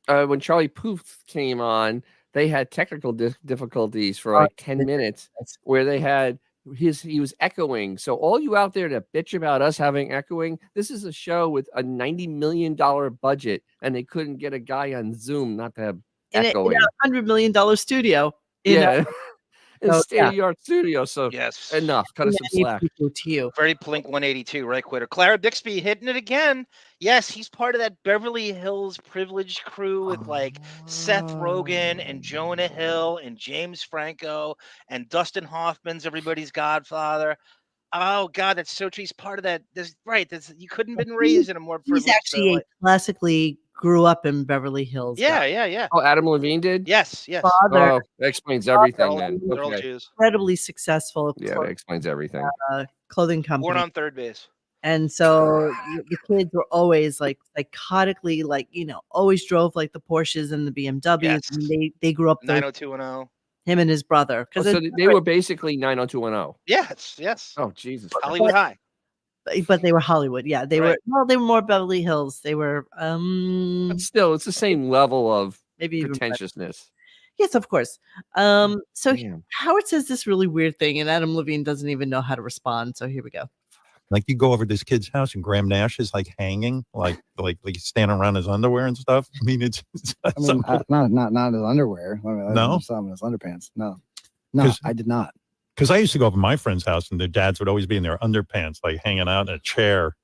Puth. When Charlie Puth came on, they had technical difficulties for like 10 minutes, where they had. He was echoing. So all you out there that bitch about us having echoing, this is a show with a $90 million budget, and they couldn't get a guy on Zoom not to have echoing. In a $100 million studio. In state-of-the-art studio. So yes, enough. Cut us some slack. To you. Very Blink 182, right, quitter. Clara Bixby hitting it again. Yes, he's part of that Beverly Hills privileged crew with like Seth Rogen and Jonah Hill and James Franco and Dustin Hoffman's everybody's godfather. Oh God, that's so true. He's part of that. You couldn't have been raised in a more privileged. He's actually classically grew up in Beverly Hills. Yeah. Oh, Adam Levine did? Yes. Father, Oh, that explains everything then. They're all Okay. Jews. incredibly successful. Yeah, that explains everything. Clothing company. Born on third base. And so the kids were always like psychotically, always drove like the Porsches and the BMWs. Yes. And they grew up 90210. him and his brother. So they were basically 90210. Yes. Oh, Jesus. Hollywood High. But they were Hollywood. Yeah, they were more Beverly Hills. They were but still, it's the same level of maybe even pretentiousness. Yes, of course. So Damn. Howard says this really weird thing, and Adam Levine doesn't even know how to respond. So here we go. Like you go over to this kid's house and Graham Nash is like hanging, like standing around his underwear and stuff. I mean, it's not his underwear. I mean, No? I saw him in his underpants. No, I did not. Because I used to go over to my friend's house and their dads would always be in their underpants, like hanging out in a chair,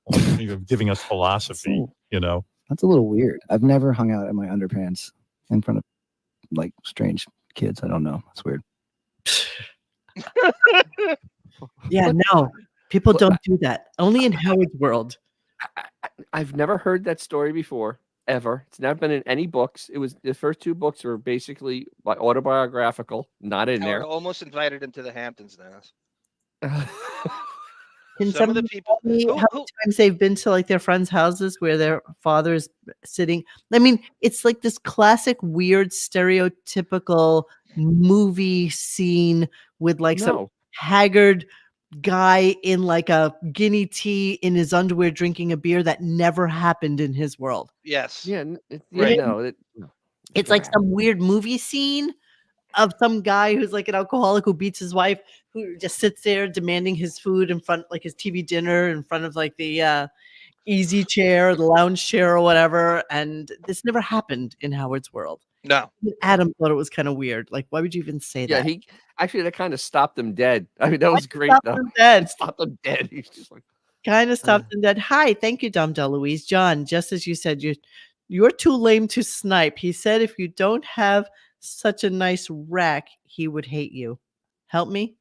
giving us philosophy, That's a little weird. I've never hung out in my underpants in front of like strange kids. I don't know. It's weird. Yeah, no. People don't do that. Only in Howard's world. I've never heard that story before, ever. It's never been in any books. It was the first two books were basically autobiographical, not in Howard there. almost invited him to the Hamptons, Dennis. Can Some of the people how many times they've been to like their friends' houses where their father's sitting? I mean, it's like this classic, weird, stereotypical movie scene with like some haggard guy in like a guinea tea in his underwear drinking a beer that never happened in his world. Yes. Yeah, Right. no. It's like some weird movie scene of some guy who's like an alcoholic who beats his wife, who just sits there demanding his food in front, like his TV dinner in front of like the easy chair, the lounge chair or whatever. And this never happened in Howard's world. No. Adam thought it was kind of weird. Like, why would you even say Yeah, that? that kind of stopped him dead. I mean, that was great Stopped though. him dead. It stopped him dead. He's just like Kind of stopped him dead. Hi, thank you, Dom DeLuise. John, just as you said, you're too lame to snipe. He said if you don't have such a nice rack, he would hate you. Help me?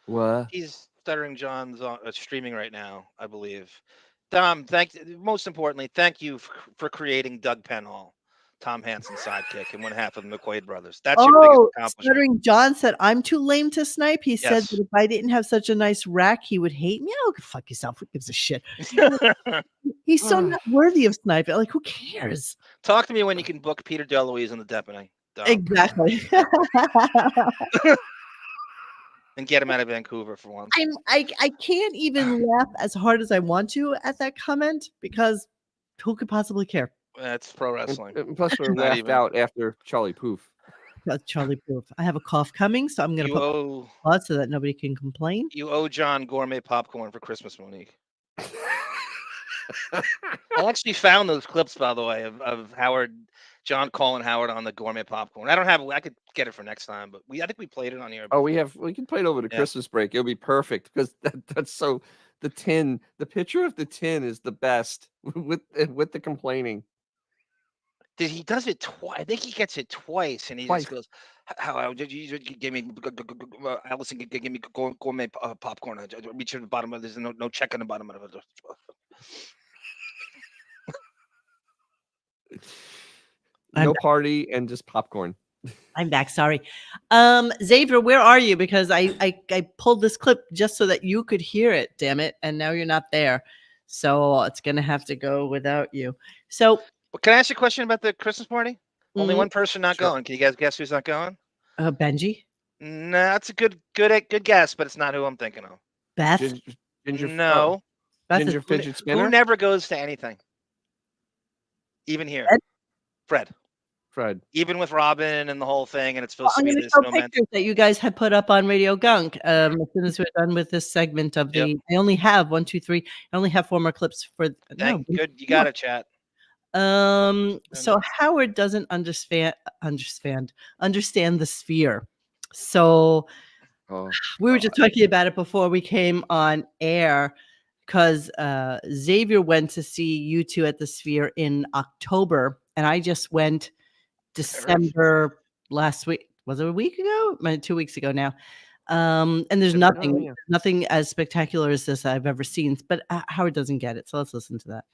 What? He's stuttering John's streaming right now, I believe. Dom, most importantly, thank you for creating Doug Penhall, Tom Hansen's sidekick, and one half of the McQuaid brothers. That's your biggest accomplishment. Stuttering John said, I'm too lame to snipe. He said Yes. that if I didn't have such a nice rack, he would hate me. Oh, go fuck yourself. Who gives a shit? He's so not worthy of sniping. Like, who cares? Talk to me when you can book Peter DeLuise on the Deputy. Dom. Exactly. And get him out of Vancouver for once. I can't even laugh as hard as I want to at that comment because who could possibly care? That's pro wrestling. And plus, we're Not laughed even. out after Charlie Poof. That's Charlie Proof. I have a cough coming, so I'm going to put pause so that nobody can complain. You owe John gourmet popcorn for Christmas, Monique. I actually found those clips, by the way, of John calling Howard on the gourmet popcorn. I could get it for next time, but I think we played it on here. Oh, we can play it over the Christmas break. It'll be perfect because that's so. The picture of the tin is the best with the complaining. He does it twice. I think he gets it twice, and he just goes, "How did you give me Allison? Give me gourmet popcorn? Reach to the bottom of this. No check on the bottom of it." No party and just popcorn. I'm back. Sorry. Xavier, where are you? Because I pulled this clip just so that you could hear it, damn it. And now you're not there. So it's going to have to go without you. So can I ask you a question about the Christmas party? Only one person not going. Can you guys guess who's not going? Benji? No, that's a good guess, but it's not who I'm thinking of. Beth? No. Ginger fidget spinner? Who never goes to anything? Even here. Fred. Even with Robin and the whole thing, and it's supposed to be this pictures that you guys had put up on Radio Gunk. As soon as we're done with this segment of the, I only have 1, 2, 3. I only have 4 more clips for. Good, you got it, chat. So Howard doesn't understand the sphere. So we were just talking about it before we came on air because Xavier went to see you two at the Sphere in October, and I just went December last week. Was it a week ago? 2 weeks ago now. And there's nothing as spectacular as this I've ever seen. But Howard doesn't get it, so let's listen to that.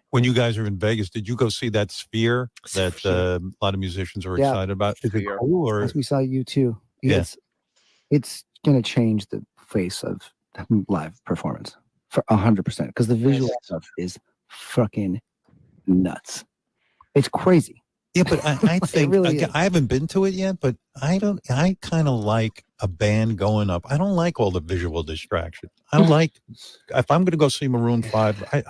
When you guys are in Vegas, did you go see that Sphere that a lot of musicians are excited about? Is it cool? Or we saw you too. Yes, it's going to change the face of live performance for 100% because the visual stuff is fucking nuts. It's crazy. Yeah, but I think really I haven't been to it yet, but I kind of like a band going up. I don't like all the visual distraction. I like if I'm going to go see Maroon 5,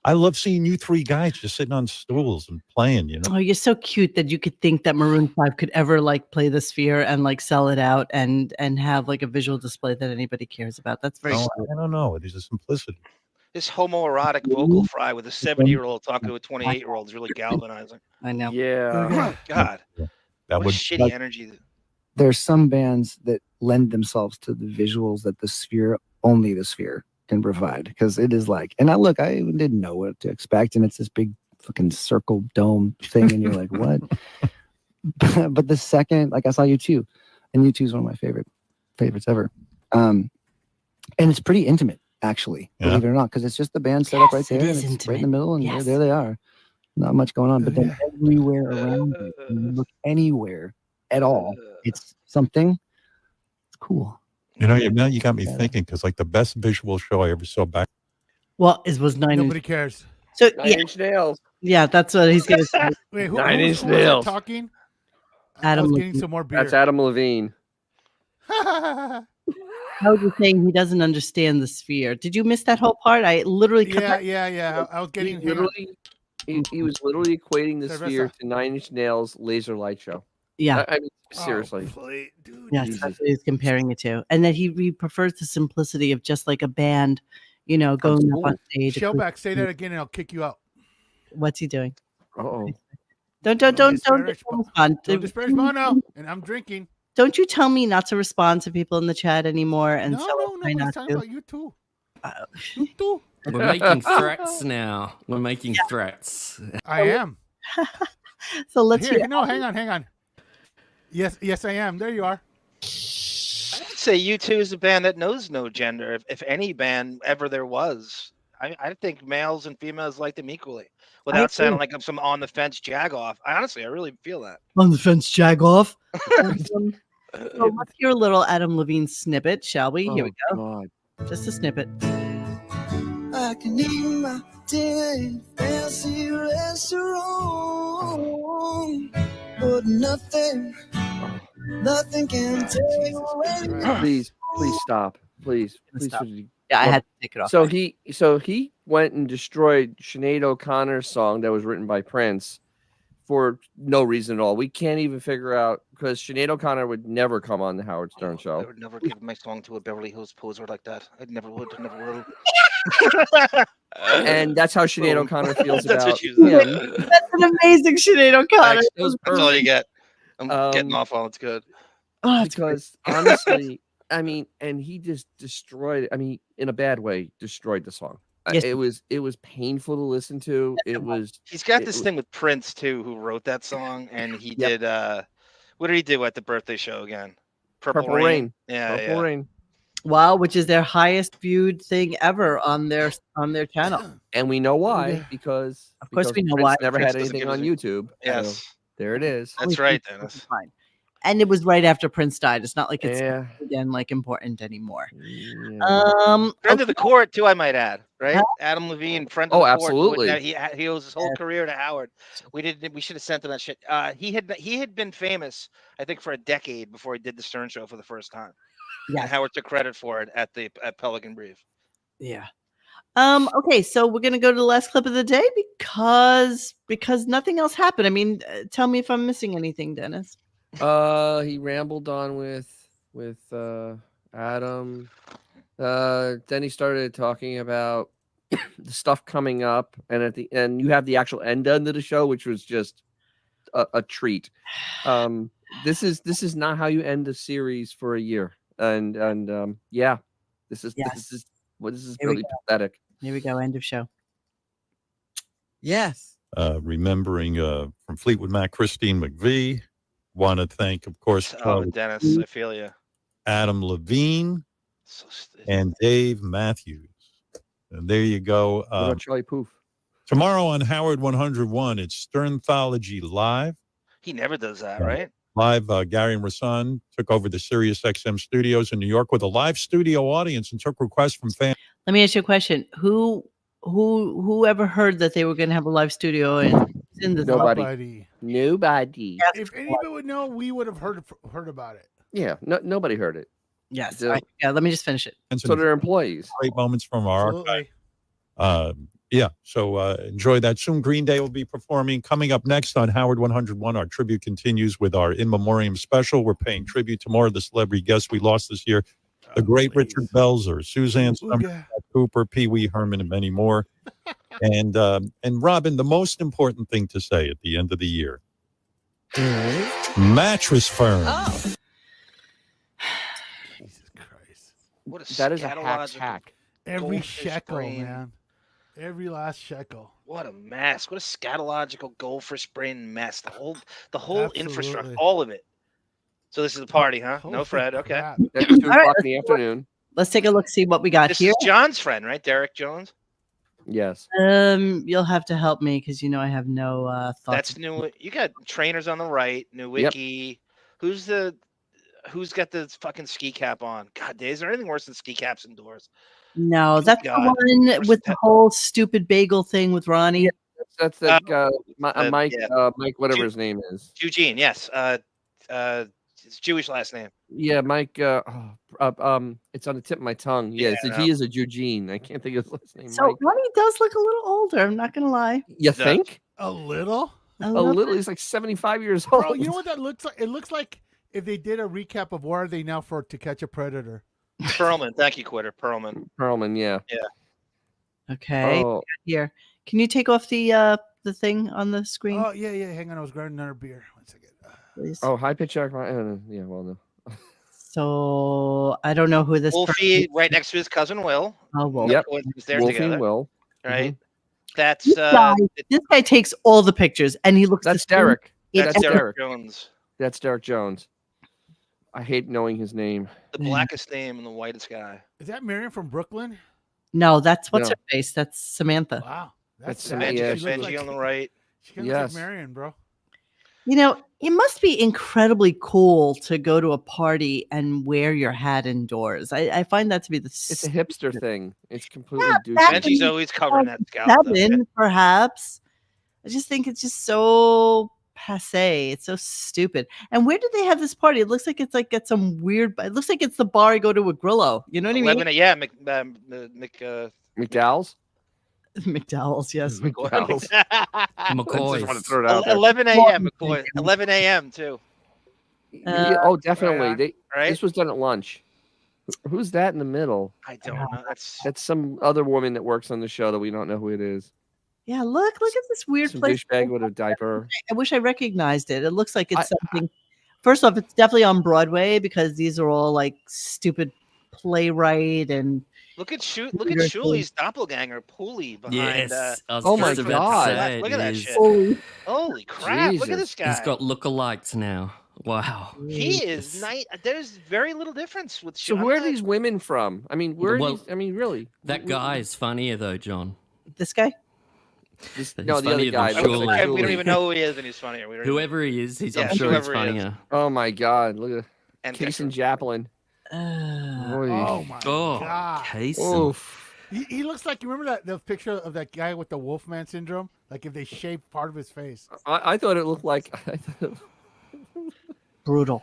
I love seeing you three guys just sitting on stools and playing, you know. Oh, you're so cute that you could think that Maroon 5 could ever like play the Sphere and like sell it out and have like a visual display that anybody cares about. That's very I cool. don't know. It is a simplicity. This homoerotic vocal fry with a 70-year-old talking to a 28-year-old is really galvanizing. I know. Yeah. God. That what shitty energy. There's some bands that lend themselves to the visuals that only the Sphere can provide, because it is like, and I didn't know what to expect, and it's this big fucking circle dome thing, and you're like, what? But the second, like, I saw U2, and U2 is one of my favorites ever, and it's pretty intimate, actually, believe it or not, because it's just the band set up right there, and it's intimate. right in the middle, and there they are, not much going on, but then everywhere around you, when you look anywhere at all, it's something. It's cool. You know, now you got me thinking, because like the best visual show I ever saw back. Well, it was 9 Nobody cares. So 9 Inch Nails. Yeah, that's what he's gonna say. Wait, 9 Inch who was Nails. talking? Adam I was Levine. getting some more beer. That's Adam Levine. Howard was saying he doesn't understand the sphere. Did you miss that whole part? I literally cut that. Yeah. I was He getting literally, he was literally equating the Cerveza. sphere to Nine Inch Nails laser light show. Yeah. I mean, seriously. Dude. Yes, that's what he's comparing it to. And that he prefers the simplicity of just like a band, you know, going up on stage. Shellback, say that again and I'll kick you out. What's he doing? Uh-oh. Don't respond. Don't disparage Mono. And I'm drinking. Don't you tell me not to respond to people in the chat anymore. And No, try it's not talking to. about you too. You too. We're making threats now. We're making threats. I am. So let's hear. No, hang on. Yes, I am. There you are. I would say U2 is a band that knows no gender. If any band ever there was, I think males and females like them equally, without sounding like I'm some on the fence jagoff. I really feel that. On the fence, jagoff. So let's hear a little Adam Levine snippet, shall we? Here we go. God. Just a snippet. I can eat my dinner in a fancy restaurant, but nothing can take away. Please stop. Please. Stop. Yeah, I had to take it off. So he went and destroyed Sinead O'Connor's song that was written by Prince for no reason at all. We can't even figure out, because Sinead O'Connor would never come on the Howard Stern show. I would never give my song to a Beverly Hills poser like that. I never would. And that's how Sinead O'Connor feels That's about what she said. him. That's an amazing Sinead O'Connor. That's all you get. I'm getting off all it's good. Because honestly, I mean, and he just destroyed. I mean, in a bad way, destroyed the song. Yes. It was painful to listen to. It was. He's got this thing with Prince too, who wrote that song, and he did. What did he do at the birthday show again? Purple Rain. Yeah, Purple Rain. Wow, which is their highest viewed thing ever on their channel. And we know why, because of course we know Prince why. never Prince had anything on YouTube. Yes, so there it is. That's right, Dennis. Fine. And it was right after Prince died. It's not like it's Yeah. again like important anymore. Yeah. Friend of the court too, I might add. Right, Adam Levine, friend of the court. absolutely. He owes his whole career to Howard. We should have sent him that shit. He had been famous, I think, for a decade before he did the Stern Show for the first time. Yeah, and Howard took credit for it at Pelican Brief. Yeah. Okay, so we're gonna go to the last clip of the day because nothing else happened. I mean, tell me if I'm missing anything, Dennis. He rambled on with Adam. Then he started talking about the stuff coming up, and at the end, you have the actual end of the show, which was just a treat. This is not how you end a series for a year, and yeah, this is really pathetic. Here we go. End of show. Yes. Remembering from Fleetwood Mac, Christine McVie. Want to thank, of course, Dennis. I feel you. Adam Levine and Dave Matthews. And there you go. What about Charlie Puth? Tomorrow on Howard 101, it's Sternthology Live. He never does that, right? Live, Gary and Rasan took over the Sirius XM studios in New York with a live studio audience and took requests from fans. Let me ask you a question. Who ever heard that they were going to have a live studio in the Nobody. If anybody would know, we would have heard about it. Yeah, nobody heard it. Yes. Yeah. Let me just finish it. And so they're employees. Great moments from our archive. Yeah. So enjoy that. Soon Green Day will be performing. Coming up next on Howard 101, our tribute continues with our In Memoriam special. We're paying tribute to more of the celebrity guests we lost this year. The great Richard Belzer, Suzanne Sumner, Cooper, Pee Wee Herman, and many more. And Robin, the most important thing to say at the end of the year. Mattress Firm. Jesus Christ. What a that is a hack. Every shekel, man. Every last shekel. What a mess. What a scatological goldfish brain mess. The whole infrastructure, Absolutely. all of it. So this is a party, huh? No Fred. Okay. That's 2 o'clock in the afternoon. Let's take a look, see what we got This here. is John's friend, right? Derek Jones. Yes. You'll have to help me because I have no thoughts. That's new. You got trainers on the right. Nowicki. Yep. Who's got the fucking ski cap on? God, is there anything worse than ski caps indoors? No, that's the one with the whole stupid bagel thing with Ronnie. That's Mike. Mike, whatever his name is. Eugene. Yes. It's a Jewish last name. Yeah, Mike. It's on the tip of my tongue. Yes, Yeah, he is a Eugene. I can't think of his last name. So Mike. Ronnie does look a little older. I'm not gonna lie. You think? A little? A A little. little. He's like 75 years old. Bro, you know what that looks like? It looks like if they did a recap of where are they now for To Catch a Predator. Perlman. Thank you, Quitter. Perlman, yeah. Okay. Oh, Here, can you take off the thing on the screen, Oh, yeah. Hang on. I was grabbing another beer. 1 second. please? high pitch. Yeah, well, no. So I don't know who this person Wolfie is. right next to his cousin Will. Oh, well. Yep. They're Wolfie together. and Will. Right. That's This guy takes all the pictures, and he looks. That's the same Derek. in that's every- Derek Jones. That's Derek Jones. I hate knowing his name. The blackest name and the whitest guy. Is that Miriam from Brooklyn? No, that's what's No. her face. That's Samantha. Wow. That's Samantha yeah, Benji on the right. She kind of Yes. like Marion, bro. You know, it must be incredibly cool to go to a party and wear your hat indoors. I find that to be the. It's a hipster thing. It's completely Yeah, douchey. that- Benji's always covering that scalp. though. 7, perhaps. I just think it's just so passe. It's so stupid. And where did they have this party? It looks like it's like at some weird. It looks like it's the bar I go to with Grillo. You know what I mean? 11, yeah, McDowell's. McDowell's, yes. McDowell's. I just want to McCoy's. throw it out there. 11 a.m. McCoy. 11 a.m. too. Yeah, oh, definitely. right. This was done at lunch. Who's that in the middle? I don't know. That's some other woman that works on the show that we don't know who it is. Yeah, look at this weird Some place. douchebag with a diaper. I wish I recognized it. It looks like it's something. First off, it's definitely on Broadway because these are all like stupid playwright and. Look at Shuli's doppelganger, Pooley behind. Yes. I was Oh my just about to God. say, Look at that it is- shit. Holy crap! Look at Jesus. this guy. He's got lookalikes now. Wow. He is nice. There's very little difference with. So where are these women from? I mean, where? Well, are these, I mean, really? That guy is funnier though, John. This guy? He's No, the other funnier than guy. Shuli. We don't even know who he is, and he's funnier. We don't even- Whoever he is, Yeah, I'm sure he's whoever he is. funnier. Oh my God! Look at And Kason Joplin. Oy. Oh my Oh, god. Kason. Oof. He looks like, you remember the picture of that guy with the Wolfman syndrome? Like if they shaved part of his face. I thought it looked like. Brutal.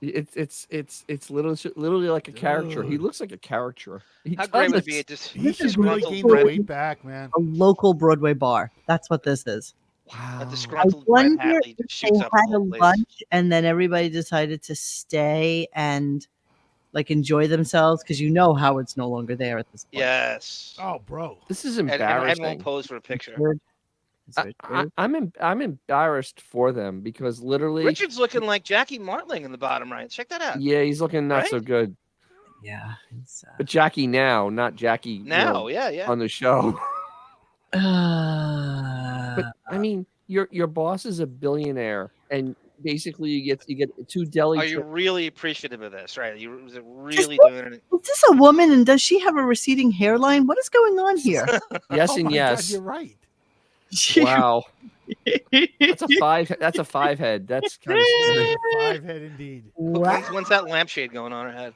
It's literally like a caricature. He looks like a caricature. He How great would does. it be? Just He should is really disgruntled gain the Brett- weight back, man. A local Broadway bar. That's what this is. a Wow. I disgruntled Brett wonder Hadley if just they shoots up the had a whole place. lunch and then everybody decided to stay and like enjoy themselves because you know Howard's no longer there at this point. Yes. Oh, bro. This is And embarrassing. won't pose for a picture. I'm embarrassed for them because literally, Richard's looking like Jackie Martling in the bottom right. Check that out. yeah, he's looking not so Right? good. Yeah. But Jackie now, not Jackie you Now, know, yeah. on the show. But Uh, I mean, your boss is a billionaire, and basically you get two deli. Are you trips. really appreciative of this? Right? You was it really what- doing it? is this a woman and does she have a receding hairline? What is going on here? Yes Oh and my yes. God, you're right. Wow, that's a five. That's a five head. That's kind of. Five head indeed. When's that lampshade going on her head?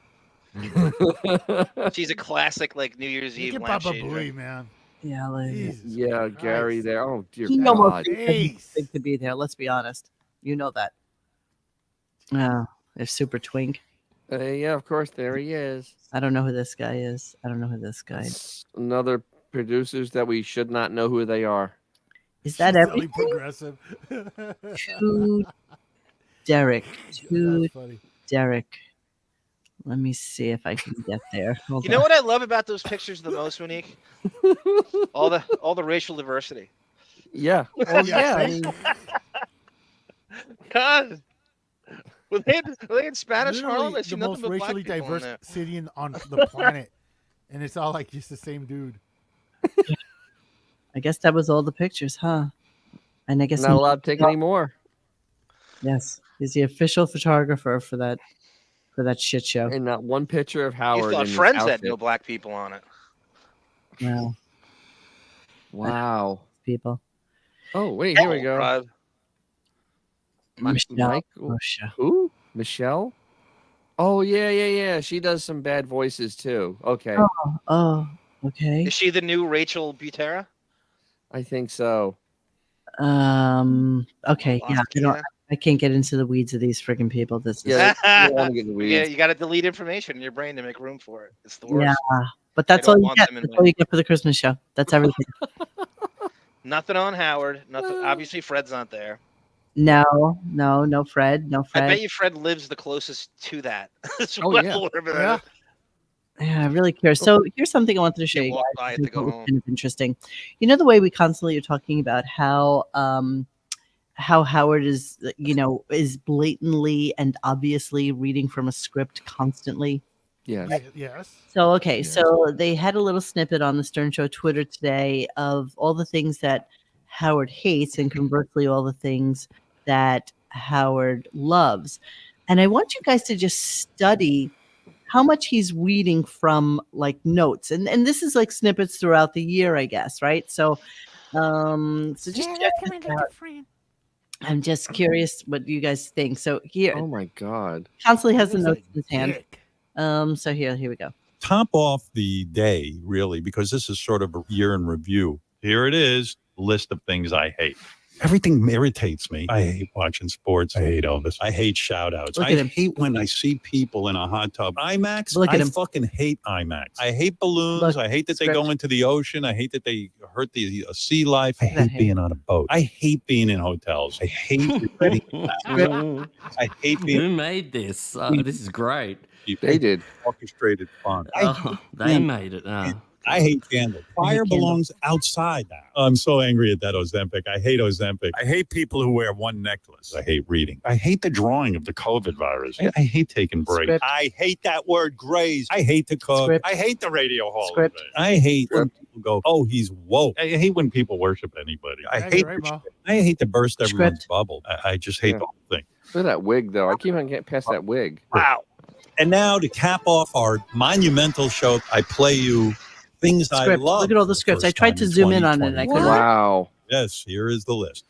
She's a classic like New Year's Eve Look at Baba lampshade. Booey, right? man. Yeah, like, Jesus Yeah, Gary Christ. there. Oh dear he God. almost thinks he's Ace. big to be there. Let's be honest. You know that. Oh, there's Super Twink. Yeah, of course. There he is. I don't know who this guy is. I don't know who this guy is. It's another producers that we should not know who they are. Is that Silly everything? progressive. To Derek. To That's funny. Derek. Let me see if I can get there. Hold You know on. what I love about those pictures the most, Monique? all the racial diversity. Yeah. Oh, Well, yeah. I see? mean, God. Were they in Spanish Harlem? Literally I see the nothing most but black racially people in diverse there. city on the planet, and it's all like just the same dude. I guess that was all the pictures, huh? And I guess not allowed to take any more. Yes, he's the official photographer for that shit show. And not one picture of You Howard. thought in his Friends had outfit. no black people on it. Wow, Wow. people. Oh wait, here we go. Rod. Michelle. Michael. Osha. Who? Michelle? Oh yeah. She does some bad voices too. Okay, Oh, okay. Is she the new Rachel Butera? I think so. Okay, yeah. I don't, I can't get into the weeds of these freaking people. This is Yeah, you don't want to get in the weeds. You got to delete information in your brain to make room for it. It's the yeah, worst. but that's don't all you want get. them in That's my- all you get for the Christmas show. That's everything. Nothing on Howard. Nothing. Obviously, Fred's not there. No Fred. No I Fred. bet you Fred lives the closest to that. as Oh, well, yeah. whatever that Yeah. is. Yeah, I'm really curious. So here's something I wanted to show You you walk guys. by it This to is go what was home. kind of interesting. You know the way we constantly are talking about how Howard is, is blatantly and obviously reading from a script constantly. Yes. Yes. So, okay, so they had a little snippet on the Stern Show Twitter today of all the things that Howard hates and conversely all the things that Howard loves. And I want you guys to just study how much he's reading from like notes. And this is like snippets throughout the year, I guess, right? So so just check this out. I'm just curious what you guys think. So here, Oh my God. constantly has the Looks notes like in his hand. dick. So here we go. Top off the day, really, because this is sort of a year in review. Here it is, list of things I hate. Everything irritates me. I hate watching sports. I hate Elvis. I hate shout outs. Look I at him. hate when I see people in a hot tub. IMAX, Look at I him. fucking hate IMAX. I hate balloons. Look, I hate that they script. go into the ocean. I hate that they hurt the sea life. I Look at that hate being on a boat. I hate being in hotels. I hate I hate being Who made this? This is great. They did. orchestrated fun. Oh, they made it. I hate candles. Fire belongs outside now. I'm so angry at that Ozempic. I hate Ozempic. I hate people who wear one necklace. I hate reading. I hate the drawing of the COVID virus. I hate taking breaks. Script. I hate that word graze. I hate to cook. Script. I hate the radio hall. Script. I hate when people go, oh, he's woke. I hate when people worship anybody. I Yeah, hate you're right, Mo. I hate to burst everyone's Script. bubble. I just hate Yeah. the whole thing. Look at that wig, though. I keep on getting past that wig. Wow. And now to cap off our monumental show, I play you things I Script. love. Look at all the for scripts. first I tried time to zoom in on it and I 2021. couldn't. Wow. Yes, here is the list.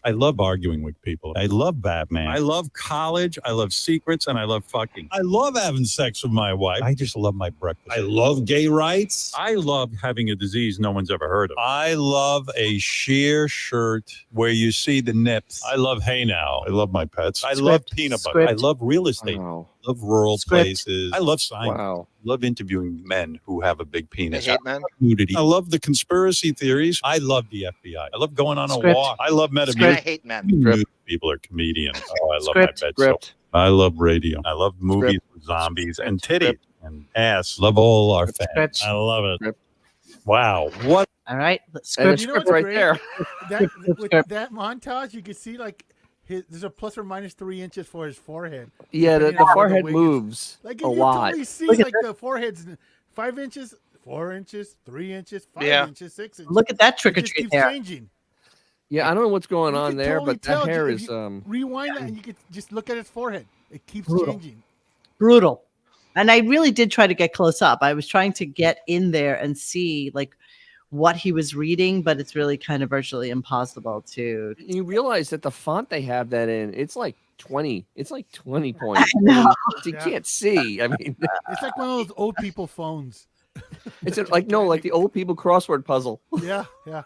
I love arguing with people. I love Batman. I love college. I love secrets, and I love fucking. I love having sex with my wife. I just love my breakfast. I love gay rights. I love having a disease no one's ever heard of. I love a sheer shirt where you see the nips. I love Hey Now. I love my pets. I love Script. peanut butter. Script. I love real estate. Wow. I love rural Script. places. I love science. Wow. I love interviewing men who have a big I penis. hate men. Nudity. I love the conspiracy theories. I love the FBI. I love going on a Script. walk. I love I metamucil. hate men. News people are comedians. Oh, I love Script. my bed. Script. I love radio. I love movies Script. with zombies and titties and ass. Love all our fans. Script. I love it. Script. What? All right. And the Script. You know script what's right great? there. That, with Script. that montage, you can see like there's a plus or minus 3 inches for his forehead. Yeah, the Depending on where forehead wig is. moves Like a you lot. totally see Look at like the forehead's 5 inches, 4 inches, 3 inches, 5 Yeah. inches, 6 inches. Look at that trick It or just treat keeps there. changing. Yeah, I don't know what's going You on can there, totally but tell that hair if is you rewind that and you can just look at his forehead. It keeps Brutal. changing. Brutal. And I really did try to get close up. I was trying to get in there and see like what he was reading, but it's really kind of virtually impossible to. you realize that the font they have that in, it's like 20. It's like 20 points. know. You Yeah. can't see. I mean, It's like one of those old people phones. it's like like the old people crossword puzzle. Yeah, yeah.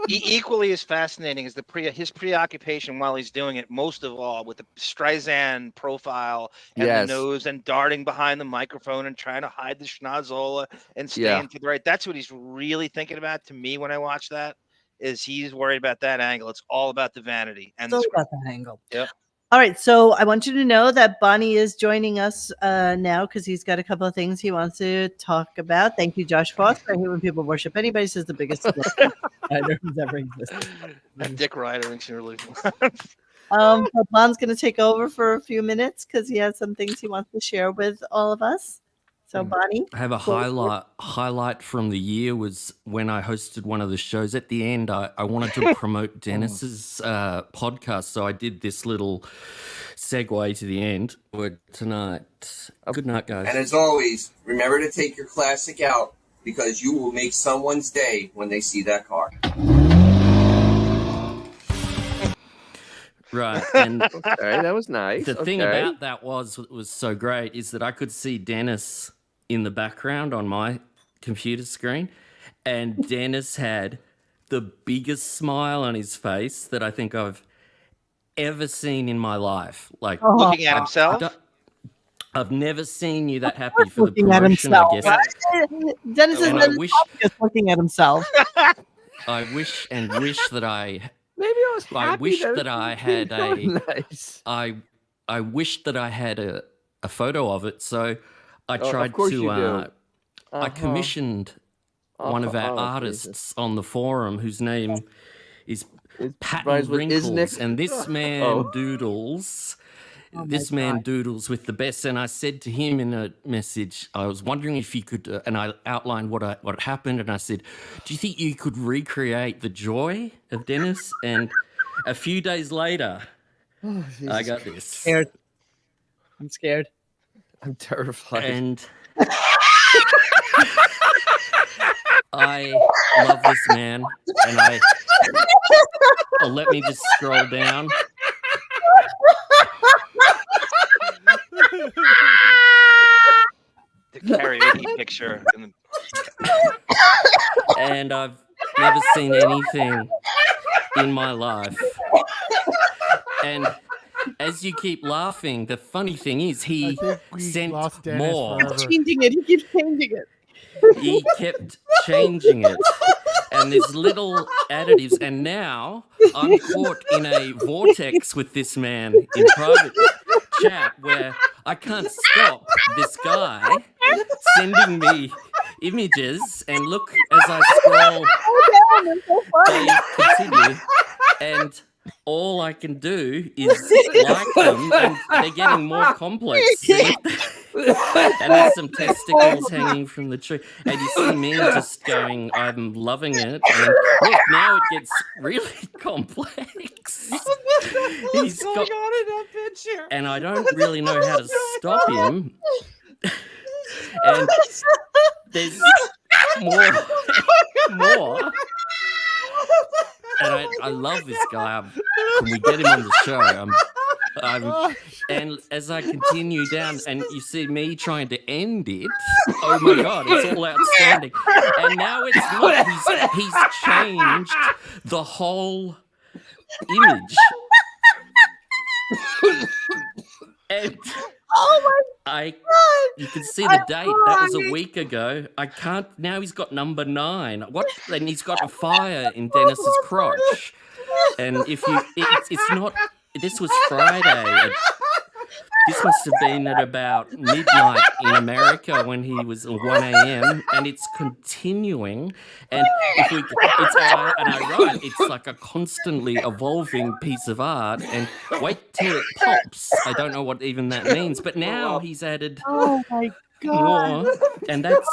Equally as fascinating is his preoccupation while he's doing it, most of all with the Streisand profile and Yes. the nose and darting behind the microphone and trying to hide the schnozola and staying Yeah. to the right. That's what he's really thinking about to me when I watch that, is he's worried about that angle. It's all about the vanity and It's the all about script. that angle. Yep. All right. So I want you to know that Bonnie is joining us now because he's got a couple of things he wants to talk about. Thank you, Josh Foster. I hate when people worship anybody. Says the biggest writer who's ever existed. And Dick Ryder really. But Bon's going to take over for a few minutes because he has some things he wants to share with all of us. So, Bonnie, I have a highlight from the year was when I hosted one of the shows. At the end, I wanted to promote Dennis's podcast, so I did this little segue to the end for tonight. Good night, guys. And as always, remember to take your classic out because you will make someone's day when they see that car. Right, and Okay, that was nice. the thing Okay. about that was so great is that I could see Dennis in the background on my computer screen, and Dennis had the biggest smile on his face that I think I've ever seen in my life. Like Looking at himself. I've never seen you that happy for the Looking at promotion, I himself. guess. Dennis is And I wish just looking at himself. I wish that I Maybe I was happy I wish that that I had a nice. I wish that I had a photo of it. So I Of tried course to you do. I commissioned one of our Oh, artists Jesus. on the forum whose name is It Patton rhymes with Wrinkles, Isnick. and this man Oh. doodles. Oh This my man God. doodles with the best, and I said to him in a message, I was wondering if you could, and I outlined what happened, and I said, "Do you think you could recreate the joy of Dennis?" And a few days later, Oh, I Jesus got Christ. this, Scared. I'm scared. I'm terrified. and I love this man, and let me just scroll down. The karaoke picture. And I've never seen anything in my life. And as you keep laughing, the funny thing is I he think we sent lost Dennis more. forever. Changing it. He keeps changing it. He kept changing it. And there's little additives. And now I'm caught in a vortex with this man in private chat where I can't stop this guy sending me images. And look, as I scroll, they continue. And all I can do is like them, and they're getting more complex. See? And there's some testicles hanging from the tree. And you see me just going, I'm loving it. And look, now it gets really complex. What's going on in that picture? And I don't really know how to stop him. And there's more. And I love this guy. Can we get him on the show? And as I continue down, and you see me trying to end it, oh my God, it's all outstanding. And now it's not. He's changed the whole image. And you can see the date. That was a week ago. I can't. Now he's got number 9. What? And he's got a fire in Dennis's crotch. And if you, it's not. This was Friday. This must have been at about midnight in America when he was 1 a.m. and it's continuing. And if we, I write, it's like a constantly evolving piece of art. And wait till it pops. I don't know what even that means. But now he's added Oh my God. more, and that's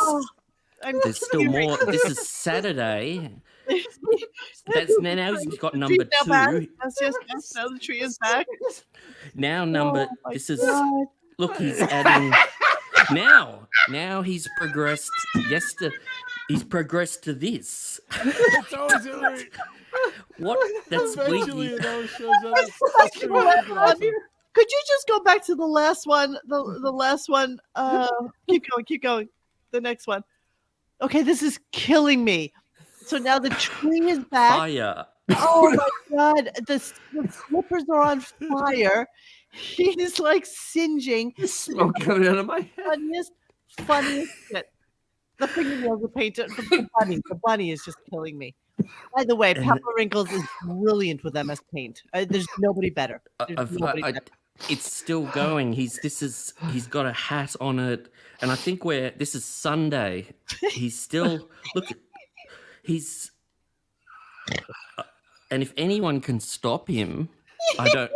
I'm there's still more. This is Saturday. That's now he's got number 2. That's just now the tree is back. Now number my this is God. look, he's adding now he's progressed he's progressed to this. It's always Hillary. What? That's Eventually weird. it always shows up. Could you just go back to the last one? The last one. Keep going. The next one. Okay, this is killing me. So now the tree is back. Fire. Oh my God. The slippers are on fire. He's like singeing. Smoke coming out of my head. Funniest shit. The fingernails are painted. The bunny is just killing me. By the way, Papa Wrinkles is brilliant with MS Paint. There's nobody better. It's still going. He's got a hat on it, and I think this is Sunday. He's still he's and if anyone can stop him, I don't.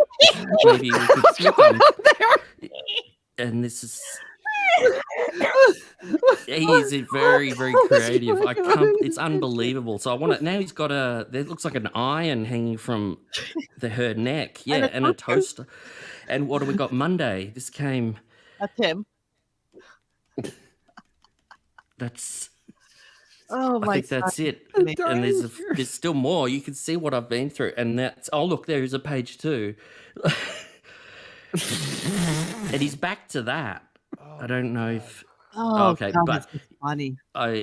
Maybe we could flip him. And this is. He's very, very creative. I can't. It's unbelievable. So I want it now. He's got there looks like an iron hanging from her neck. Yeah, and a toaster. And what do we got Monday? This came. That's him. That's. Oh my! I think that's it. And there's still more. You can see what I've been through. And that's. Oh look, there is a page 2. And he's back to that. I don't know if. Oh, okay, God, but that's funny.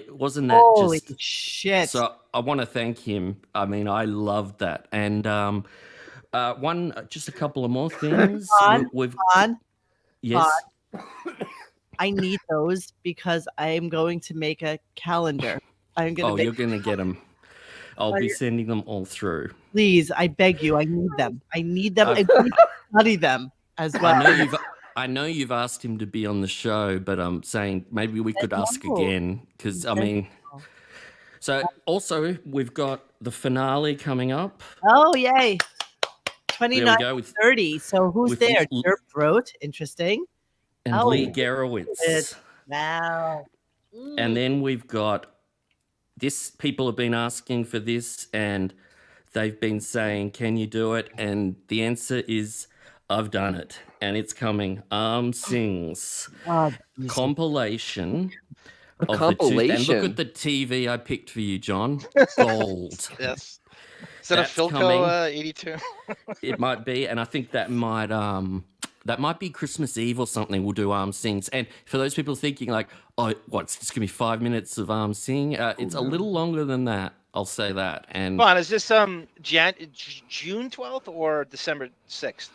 Wasn't that Holy just shit? So I want to thank him. I mean, I loved that, and Just a couple of more things. We've on. yes. I need those because I am going to make a calendar. I'm going to. Oh, you're going to get them. I'll be sending them all through. Please, I beg you. I need them. I need them. I need to study them as well. I know you've asked him to be on the show, but I'm saying maybe we could ask again because I mean. So also we've got the finale coming up. Oh yay! 29 30. So who's there? Derp Throat. Interesting. And Lee Garowitz. Wow. And then we've got this. People have been asking for this, and they've been saying, "Can you do it?" And the answer is, "I've done it, and it's coming." Sings compilation. A compilation. And look at the TV I picked for you, John. Gold. Yes. Is that a Philco 82? It might be, and I think that might be Christmas Eve or something. We'll do Sings. And for those people thinking like, oh, it's just gonna be 5 minutes of Sing. It's a little longer than that. I'll say that. And Come on, is this June 12th or December 6th?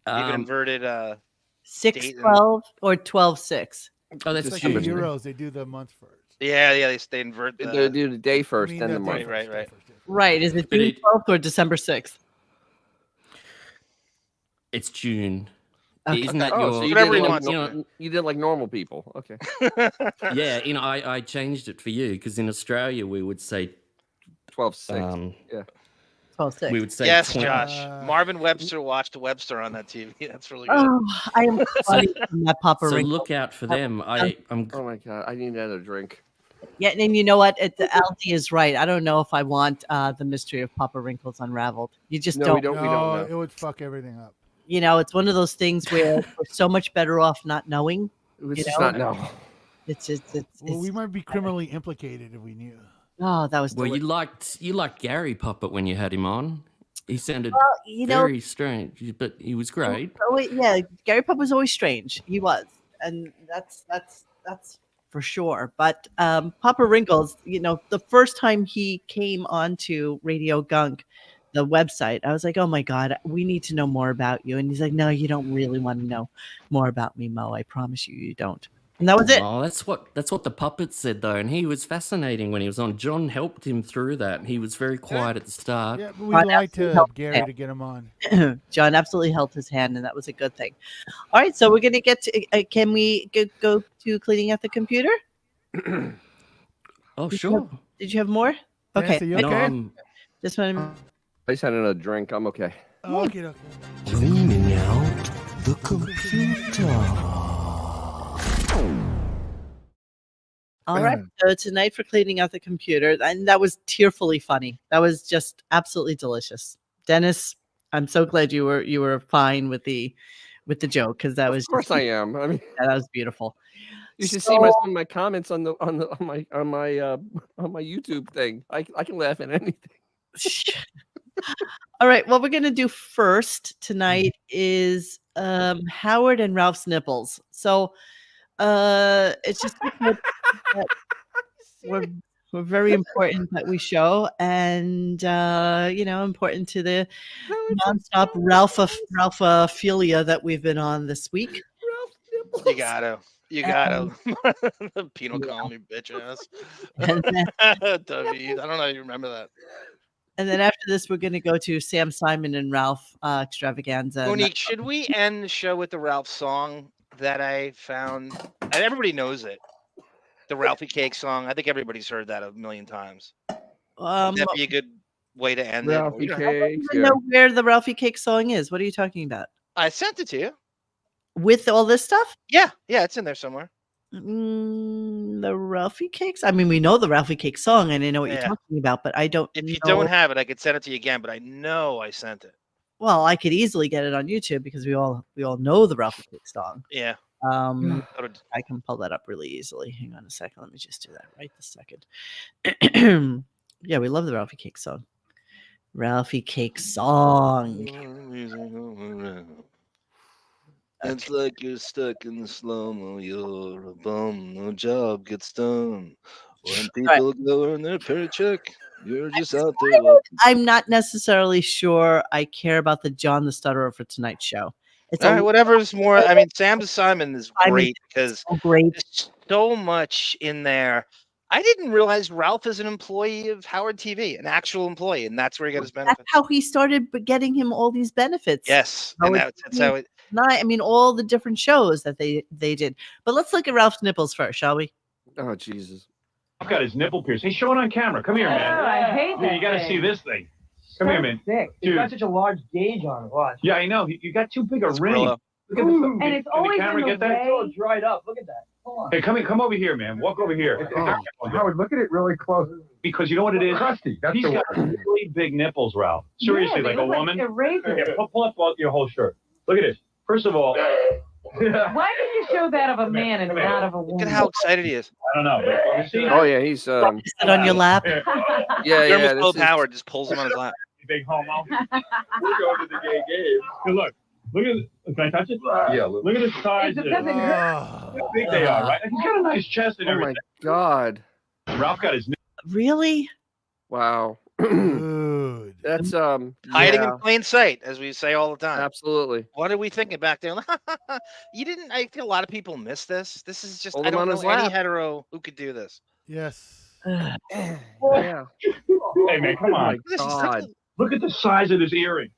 Even inverted 6/12 or 12/6. Oh, that's like the Euros. They do the month first. Yeah, they invert. They do the day first, then the month. Right. Right. Is it June 12th or December 6th? It's June. Okay. Isn't that so you did like normal people? Okay. Yeah, I changed it for you because in Australia we would say 12/6. Yeah. 12/6. We would say yes, Josh. Marvin Webster watched Webster on that TV. That's really good. Oh, I am funny from that Papa So Wrinkle. look out for them. I'm. Oh my god, I need another drink. Yeah, and you know what? Aldi is right. I don't know if I want the mystery of Papa Wrinkles unraveled. You just don't. We don't know. It would fuck everything up. You know, it's one of those things where we're so much better off not knowing. It's just not know. Well, we might be criminally implicated if we knew. Oh, that was. Well, you liked Gary Puppet when you had him on. He sounded very strange, but he was great. Oh, yeah, Gary Puppet was always strange. He was, and that's for sure. But Papa Wrinkles, the first time he came onto Radio Gunk, the website, I was like, oh my God, we need to know more about you. And he's like, no, you don't really want to know more about me, Mo. I promise you don't. And that was it. Oh, that's what the puppet said though, and he was fascinating when he was on. John helped him through that. He was very quiet at the start. Yeah, but we lied to Gary to get him on. John absolutely held his hand, and that was a good thing. All right, so we're gonna get to. Can we go to cleaning out the computer? Oh, sure. Did you have more? Okay. Nancy, you okay? Just want to. I just had another drink. I'm okay. Okay. Cleaning out the computer. All right. So tonight for cleaning out the computer, and that was tearfully funny. That was just absolutely delicious. Dennis, I'm so glad you were fine with the joke because that was. Of course, I am. I mean, that was beautiful. You should see some of my comments on my YouTube thing. I can laugh at anything. All right. What we're gonna do first tonight is Howard and Ralph's nipples. So it's just we're very important that we show, and important to the nonstop Ralphophilia that we've been on this week. You gotta. The penal colony bitch ass. I don't know if you remember that. And then after this, we're going to go to Sam Simon and Ralph extravaganza. Monique, should we end the show with the Ralph song that I found? And everybody knows it. The Ralphie Cake song. I think everybody's heard that a million times. Would that be a good way to end Ralphie it? Cake. I don't know where the Ralphie Cake song is. What are you talking about? I sent it to you. With all this stuff? Yeah, it's in there somewhere. The Ralphie Cakes? I mean, we know the Ralphie Cake song, and I know what you're talking about, but I don't. If you don't have it, I could send it to you again, but I know I sent it. Well, I could easily get it on YouTube because we all know the Ralphie Cake song. Yeah. I can pull that up really easily. Hang on a second. Let me just do that right this second. Yeah, we love the Ralphie Cake song. Ralphie Cake song. It's like you're stuck in the slow-mo. You're a bum. No job gets done. When people go earn their paycheck, You're just out there. I'm not necessarily sure I care about the John the Stutterer for tonight's show. It's All right, whatever's more. I mean, Sam Simon is great because great. there's so much in there. I didn't realize Ralph is an employee of Howard TV, an actual employee, and that's where he got his benefits. That's how he started getting him all these benefits. Yes, and that's how it. I mean, all the different shows that they did. But let's look at Ralph's nipples first, shall we? Oh, Jesus. I've got his nipple pierced. Hey, show it on camera. Come here, man. I hate that. You got to see this thing. Come here, man. Sick. It's Dude. got such a large gauge on it. Watch. Yeah, I know. You got too big a ring. Brillo. Look at the, And it's can always the camera in the get that? way. It's all dried up. Look at that. Hold on. Hey, come over here, man. Walk over here. Howard, look at it really close. Because you know what it is? Crusty. That's He's the got word. really big nipples, Ralph. Seriously, Yeah, like they a look woman. Like erasers. Yeah, pull up your whole shirt. Look at this. First of all, Why did you show that of a man and not of a woman? Look at how excited he is. I don't know. But you see, Oh yeah, he's Sit on your lap. yeah. Dermot This is, Howard just pulls him on his lap. big homo. We're going to the gay game. Hey, look at. Can I touch it? Yeah. Look at the size. Of doesn't How big they are, right? He's got a nice chest and oh everything. my God. Ralph got his. Really? Wow. Good. That's Hiding yeah, in plain sight, as we say all the time. absolutely. What are we thinking back there? You didn't. I think a lot of people miss this. This is just. Hold I him don't on know his any lap. hetero who could do this. Yes. Yeah. Hey man, come Oh on. my God. Look at the size of this earring.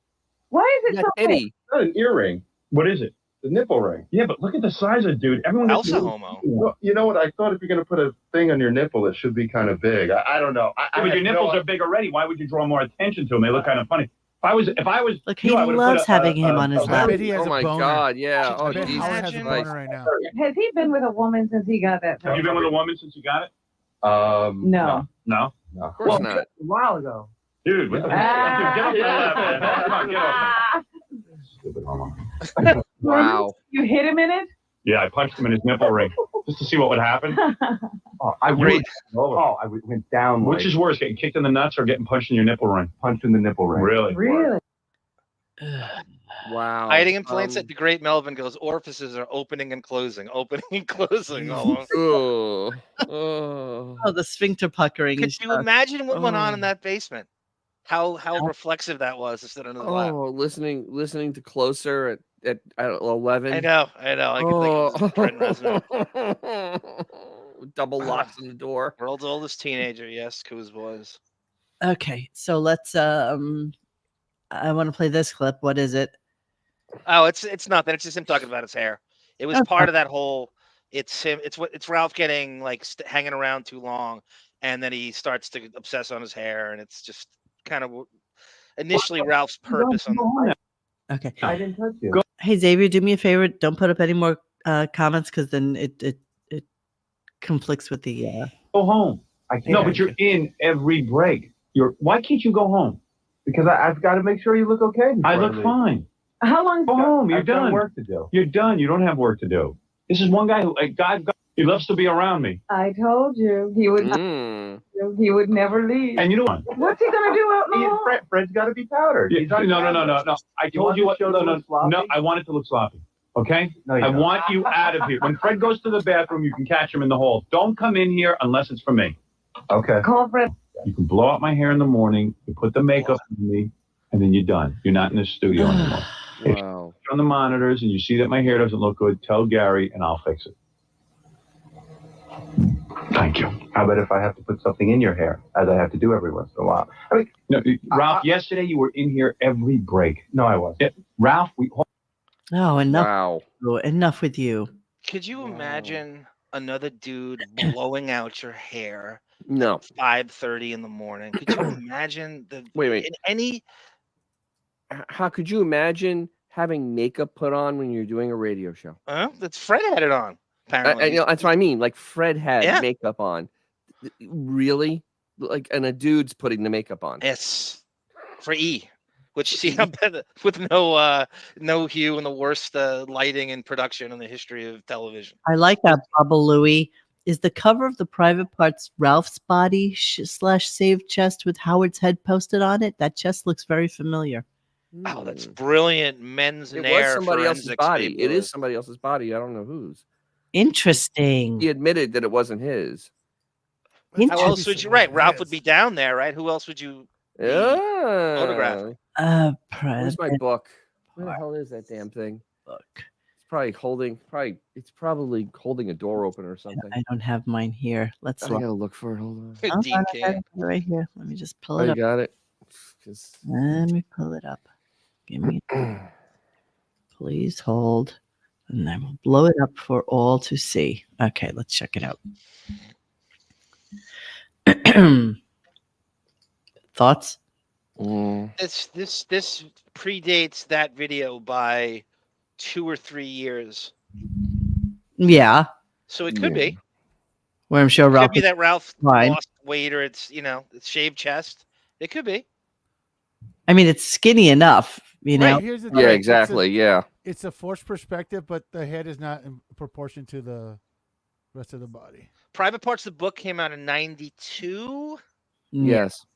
Why is it Yeah, so big? Eddie. Not an earring. What is it? The nipple ring. Yeah, but look at the size of it, dude. Everyone gets Elsa homo. Well, you know what? I thought if you're going to put a thing on your nipple, it should be kind of big. I don't know. Yeah, but your nipples are big already. Why would you draw more attention to them? They look kind of funny. If I was, Look, he you, I would've loves put a- having him a- on his a- I lap. bet he has Oh a my boner. God. Yeah. I Oh bet Jesus Howard has a Christ. boner right now. Has he been with a woman since he got that? Have you been with a woman since you got it? No. No, Of course not. A while ago. dude. What the dude, get off my lap, man. Come on, get off Stupid homo. Wow. You hit him in it? me. Yeah, I punched him in his nipple ring just to see what would happen. Oh, I Great. went down. Which is worse, getting kicked in the nuts or getting punched in your nipple ring? punched in the nipple ring? Really? Really? Wow. Hiding in plain sight. The great Melvin goes. Orifices are opening and closing, opening and closing. All over. Oh. Oh, the sphincter puckering. Could is you just- imagine what went on in Oh. that basement? How reflexive that was to sit under the lap. Oh, listening to Closer at 11. I know. I can think of this Trent Reznor. Double locks on the door. World's oldest teenager. Yes, Coos was. Okay, so let's. I want to play this clip. What is it? Oh, it's nothing. It's just him talking about his hair. It was Okay. part of that whole. It's him. It's Ralph getting like hanging around too long, and then he starts to obsess on his hair, and it's just kind of initially Ralph's purpose on the. Okay. I didn't touch you. Hey Xavier, do me a favor. Don't put up any more comments because then it conflicts with the. Go home. I can't. No, but you're in every break. Why can't you go home? because I've got to make sure you look okay. I look fine. How long? Go home. You're I've got done. work to do. You're done. You don't have work to do. This is one guy who, he loves to be around me. I told you he would. He would never leave. And you know what? What's he gonna do out in the hall? Fred's got to be powdered. Yeah, no. I told you what. No, I want it to look sloppy. Okay? No, you I don't. want you out of here. When Fred goes to the bathroom, you can catch him in the hall. Don't come in here unless it's for me. Okay. Call Fred. You can blow out my hair in the morning. You put the makeup on me, and then you're done. You're not in the studio anymore. If Wow. you're on the monitors and you see that my hair doesn't look good, tell Gary, and I'll fix it. Thank you. How about if I have to put something in your hair, as I have to do every once in a while? I mean, No, Ralph, yesterday you were in here every break. no, I wasn't. Ralph, Oh, enough. Wow. Enough with you. Could you imagine another dude blowing out your hair No. 5:30 in the morning? Could you imagine the Wait. in any How could you imagine having makeup put on when you're doing a radio show? that's Fred had it on, apparently. You know, that's what I mean. Like Fred had Yeah. makeup on. Really? Like, and a dude's putting the makeup on. Yes. For E. Which see how bad with no hue and the worst lighting and production in the history of television. I like that, Bubba Louie. Is the cover of the private parts Ralph's body / saved chest with Howard's head posted on it? That chest looks very familiar. Wow, that's brilliant men's and It was air somebody else's forensics, body. baby. It is somebody else's body. I don't know whose. Interesting. He admitted that it wasn't his. How else would you? Right, Ralph would be down there, right? Who else would you be photographing? Where's my book? Where the hell is that damn thing? Book. It's probably holding a door open or something. I don't have mine here. Let's I look. gotta look for it. Hold on. Hold on, I got it right here. Let me just pull Oh, it you up. got it. Let me pull it up. Give me. Please hold, and then we'll blow it up for all to see. Okay, let's check it out. Thoughts? This predates that video by 2 or 3 years. Yeah. So it could be. Where I'm sure It Ralph. could be that Ralph fine. lost weight, or it's it's shaved chest. It could be. I mean, it's skinny enough, you know. Right, here's the thing. Yeah, exactly. Yeah. It's a forced perspective, but the head is not in proportion to the rest of the body. Private Parts of the book came out in 92. Yes.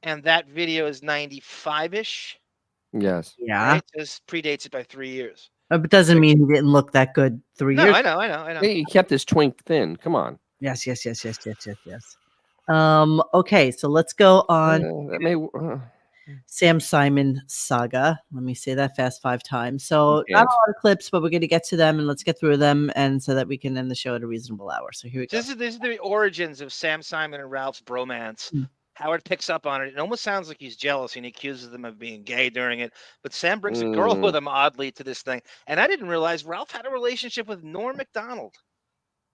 And that video is 95-ish. Yes. Yeah. Right? This predates it by 3 years. But doesn't mean he didn't look that good 3 No, years. I know. Hey, he kept his twink thin. Come on. Yes. Okay, so let's go on That may. Sam Simon saga. Let me say that fast 5 times. So You not a can't. lot of clips, but we're going to get to them, and let's get through them, and so that we can end the show at a reasonable hour. So here we go. This is the origins of Sam Simon and Ralph's bromance. Howard picks up on it. It almost sounds like he's jealous, and he accuses them of being gay during it. But Sam brings a girl with him oddly to this thing. And I didn't realize Ralph had a relationship with Norm Macdonald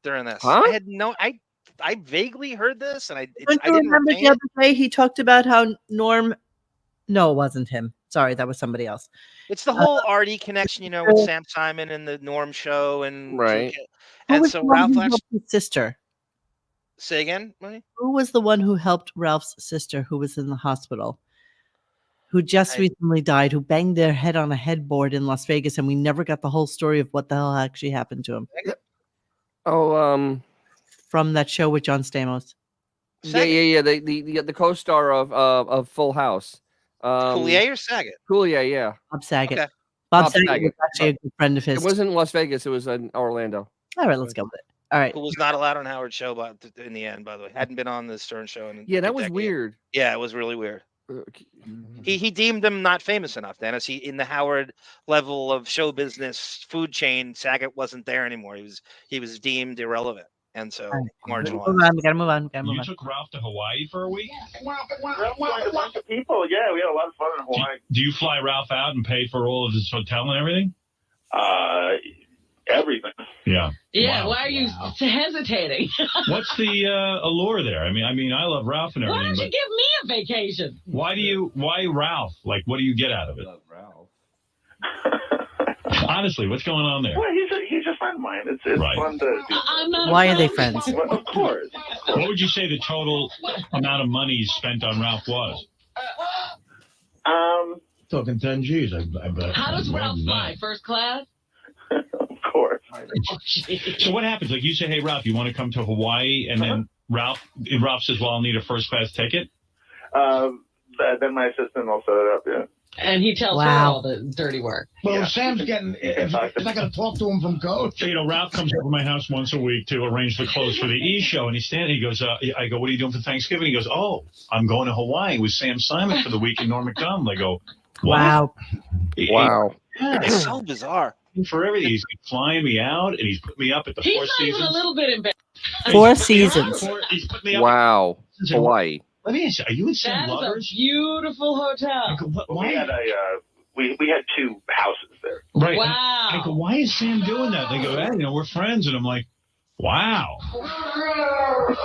during this. Huh? I had no. I vaguely heard this, and I Don't you didn't remember retain the it. other day he talked about how Norm? No, it wasn't him. Sorry, that was somebody else. It's the whole Artie connection, with Sam Simon and the Norm show, and Right. Who And was so the one Ralph who actually helped his sister? say again, Money? Who was the one who helped Ralph's sister, who was in the hospital, who just recently died, who banged their head on a headboard in Las Vegas, and we never got the whole story of what the hell actually happened to him. Oh, From that show with John Stamos. yeah. The co-star of Full House. Coulier or Saget? Coulier, yeah. Bob Saget. Okay. Bob Saget was actually a good friend of his. It wasn't in Las Vegas. It was in Orlando. All right, let's go with it. All right. Who was not allowed on Howard's show, but in the end, by the way, hadn't been on the Stern show. Yeah, that was weird. Yeah, it was really weird. He deemed him not famous enough, Dennis. In the Howard level of show business food chain, Saget wasn't there anymore. He was deemed irrelevant, and so marginalized. We gotta move on. You took Ralph to Hawaii for a week? A bunch of people. Yeah, we had a lot of fun in Hawaii. Do you fly Ralph out and pay for all of his hotel and everything? Everything. Yeah. Yeah, Wow. why are you hesitating? What's the allure there? I mean, I love Ralph and Why everything, don't you but give me a vacation? why Ralph? Like, what do you get out of it? Honestly, what's going on there? Well, he's a friend of mine. It's Right. fun to do. I'm not Why are they friends? Well, of course. What would you say the total amount of money spent on Ralph was? Talking 10 G's, I bet. How does Ralph fly? First class? Of course. So what happens? Like, you say, hey, Ralph, you want to come to Hawaii? And then Ralph says, well, I'll need a first class ticket. Then my assistant will set it up. Yeah. And he tells her all the dirty work. Well, Sam's getting, if I got to talk to him from coach. So, Ralph comes over to my house once a week to arrange the clothes for the E! show. And he's standing, he goes, I go, what are you doing for Thanksgiving? He goes, oh, I'm going to Hawaii with Sam Simon for the week in Norm Macdonald. I go, what? Wow. Wow. It's so bizarre. For everything. He's flying me out, and he's put me up at the He's Four not even Seasons. a little bit embarrassed. 4 seasons. He's put me up. Wow. Hawaii. Let me ask you, are you and Sam That is lovers? a beautiful hotel. We had we had 2 houses there. Right. Wow. I go, why is Sam doing that? They go, hey, we're friends. And I'm like, wow.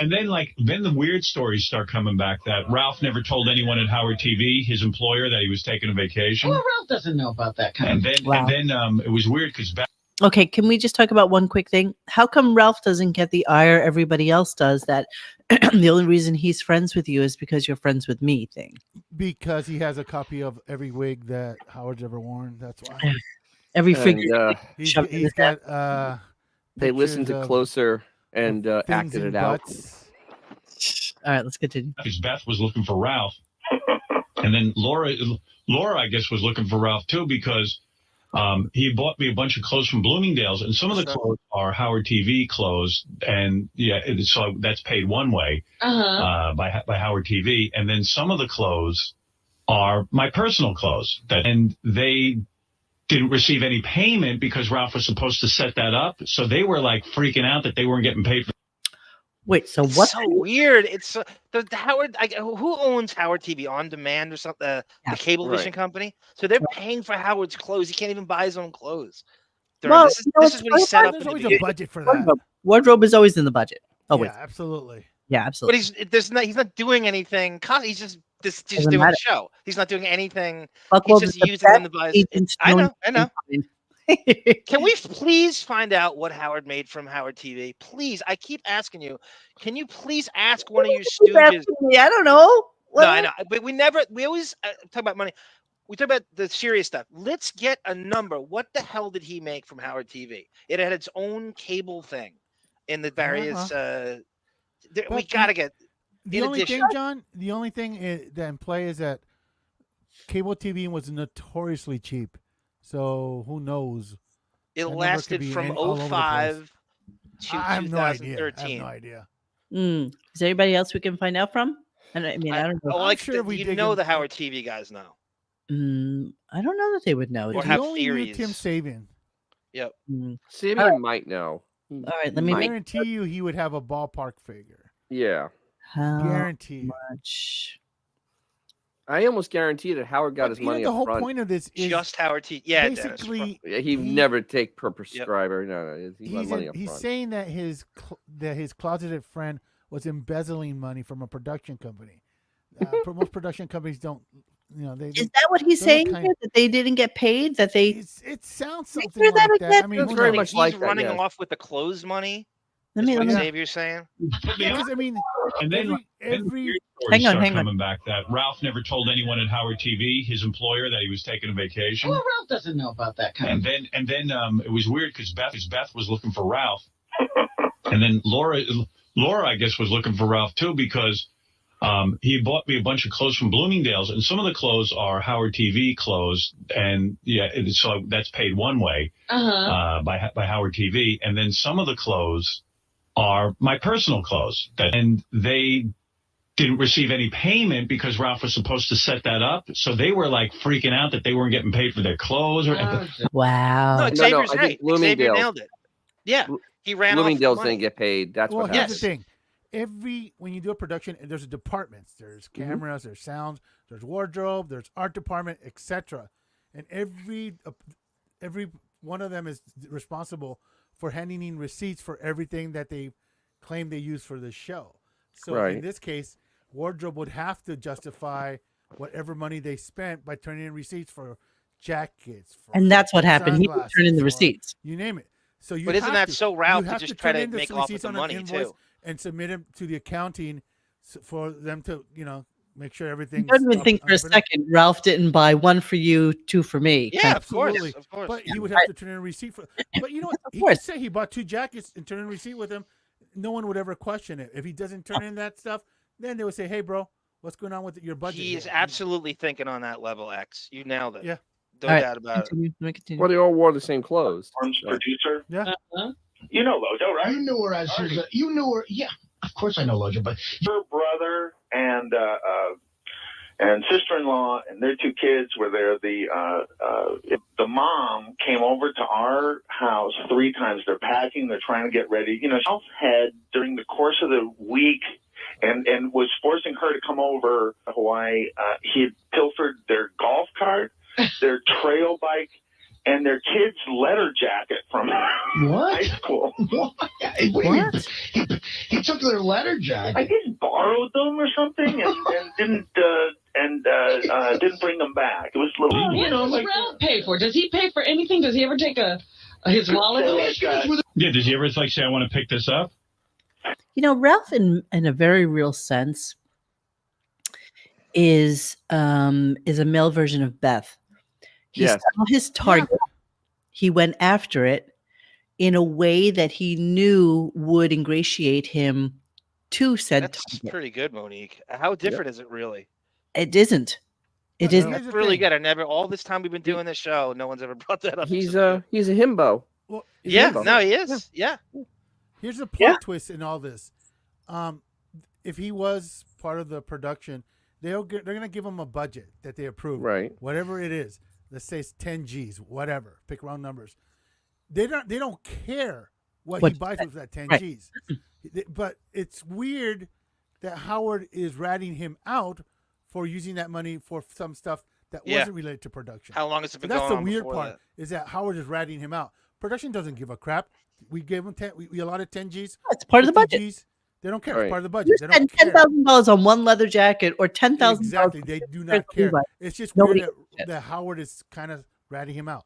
And then the weird stories start coming back that Ralph never told anyone at Howard TV, his employer, that he was taking a vacation. Well, Ralph doesn't know about that kind And of then it was weird because Okay, can we just talk about one quick thing? How come Ralph doesn't get the ire everybody else does, that the only reason he's friends with you is because you're friends with me thing? Because he has a copy of every wig that Howard's ever worn. That's why. Every figure. He's got. They listened to pictures of Closer and things acted in it out. butts. All right, let's continue. because Beth was looking for Ralph. And then Laura, I guess, was looking for Ralph too, because He bought me a bunch of clothes from Bloomingdale's, and some of the clothes are Howard TV clothes, and so that's paid one way by Howard TV, and then some of the clothes are my personal clothes, and they didn't receive any payment because Ralph was supposed to set that up, so they were like freaking out that they weren't getting paid for. Wait, so It's what? so weird. It's the Howard. Who owns Howard TV On Demand or something? The Cablevision company. So they're paying for Howard's clothes. He can't even buy his own clothes. This is what he set up. There's always a budget for that. Wardrobe is always in the budget. Always. Yeah, absolutely. Yeah, absolutely. But he's not doing anything. He's just doing the show. He's not doing anything. Buchwald He's is just the using them to best buy. agent I known know. to Can we please find out what Howard made from Howard TV? Please, I keep asking you. Can you please ask one of your stooges? I don't know. No, I know, but we always talk about money. We talk about the serious stuff. Let's get a number. What the hell did he make from Howard TV? It had its own cable thing in the various. We gotta get. The only thing, John. The only thing that in play is that cable TV was notoriously cheap. So who knows? It lasted from 05 to 2013. I have no idea. Is there anybody else we can find out from? I don't know. I'm sure the Howard TV guys know. I don't know that they would know. Or have theories. Tim Sabian. Yep. Sabian might know. All right, let me guarantee you he would have a ballpark figure. Yeah. Guarantee much. I almost guarantee that Howard got his money the up whole front. point of this is just Howard TV. Yeah, basically he never take per prescriber. No, he got money up he's front. saying that his closeted friend was embezzling money from a production company. Most production companies don't. Is that what he's saying? That they didn't get paid? That they? It sounds something like that. I mean, it's very much like he's running off with the clothes money. Let me. Xavier's saying. Because I mean, And then every hang on. coming back that Ralph never told anyone at Howard TV, his employer, that he was taking a vacation. Well, Ralph doesn't know about that kind of. And then it was weird because Beth was looking for Ralph, and then Laura, I guess, was looking for Ralph too because he bought me a bunch of clothes from Bloomingdale's, and some of the clothes are Howard TV clothes, and so that's paid one way by Howard TV, and then some of the clothes are my personal clothes, and they didn't receive any payment because Ralph was supposed to set that up, so they were like freaking out that they weren't getting paid for their clothes. Wow. No, Xavier's I right. think Bloomingdale's Xavier nailed it. Yeah, he ran Bloomingdale's off didn't get paid. That's what here's happened. the thing. When you do a production, there's departments. There's cameras, there's sounds, there's wardrobe, there's art department, etc. And every one of them is responsible for handing in receipts for everything that they claim they use for the show. So in this case, wardrobe would have to justify whatever money they spent by turning in receipts for jackets. And that's what happened. He would turn in the receipts. You name it. So but isn't that so Ralph to just try to make off with the money too? And submit them to the accounting for them to, make sure everything. Don't even think for a second Ralph didn't buy one for you, two for me. Yeah, of course. But he would have to turn in a receipt for. But you know what? He could say he bought 2 jackets and turn in a receipt with him. No one would ever question it. If he doesn't turn in that stuff, then they would say, "Hey, bro, what's going on with your budget?" He is absolutely thinking on that level, X. You nailed it. Yeah. No doubt about it. Let me continue. Well, they all wore the same clothes. Producer. Yeah. You know Lojo, right? You knew her as you knew her. Yeah, of course I know Lojo, but Her brother and sister-in-law and their 2 kids were there. The mom came over to our house 3 times. They're packing. They're trying to get ready. Ralph had during the course of the week and was forcing her to come over to Hawaii. He had pilfered their golf cart, their trail bike, and their kid's letter jacket from high school. What? He took their letter jacket. I guess borrowed them or something, and didn't bring them back. It was a little, What does Ralph pay for? Does he pay for anything? Does he ever take his wallet? Yeah, does he ever say, "I want to pick this up"? Ralph, in a very real sense, is a male version of Beth. He saw his target. He went after it in a way that he knew would ingratiate him to said That's target. pretty good, Monique. How different is it really? It isn't. It is That's really good. I never all this time we've been doing this show, no one's ever brought that up. He's a himbo. Well, Yeah, no, he is. Yeah. Here's a plot twist in all this. If he was part of the production, they're going to give him a budget that they approve. Right. Whatever it is. Let's say it's 10 G's, whatever. Pick round numbers. They don't care what he buys with that 10 G's. But it's weird that Howard is ratting him out for using that money for some stuff that wasn't related to production. How long has it been That's going the on weird before part, is that Howard is ratting him out. Production doesn't give a crap. We gave him 10. We allotted 10 G's. It's part of the budget. G's. They don't care. It's Right. part of the budget. You They don't spend care. $10,000 on one leather jacket or $10,000. Exactly. They do not care. It's just Nobody weird that Howard is kind of ratting him out.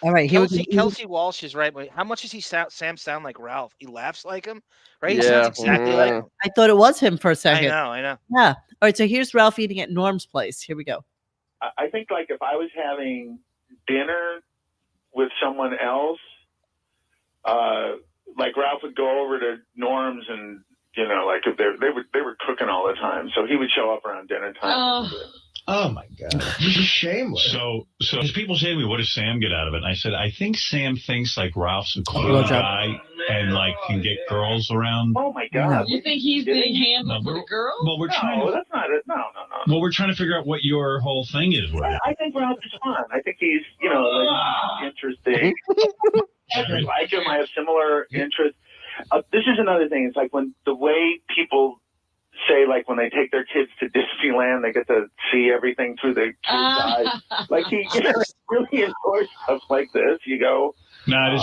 All right. Kelsey Walsh is right. How much does Sam sound like Ralph? He laughs like him, right? He Yeah. sounds exactly like him. I thought it was him for a second. I know. Yeah. All right. So here's Ralph eating at Norm's place. Here we go. I think like if I was having dinner with someone else, like Ralph would go over to Norm's and like if they were cooking all the time, so he would show up around dinner time. Oh my God. Shameless. So people say to me, what does Sam get out of it? And I said, I think Sam thinks like Ralph's a cool guy and like can get girls around. Oh my God. You think he's being handled with a girl? Well, we're trying to. That's not it. No. Well, we're trying to figure out what your whole thing is with it. I think Ralph is fun. I think he's, like, interesting. I like him. I have similar interests. This is another thing. It's like when the way people say, like, when they take their kids to Disneyland, they get to see everything through their kids' eyes. Like, he really enjoys stuff like this. You go, No,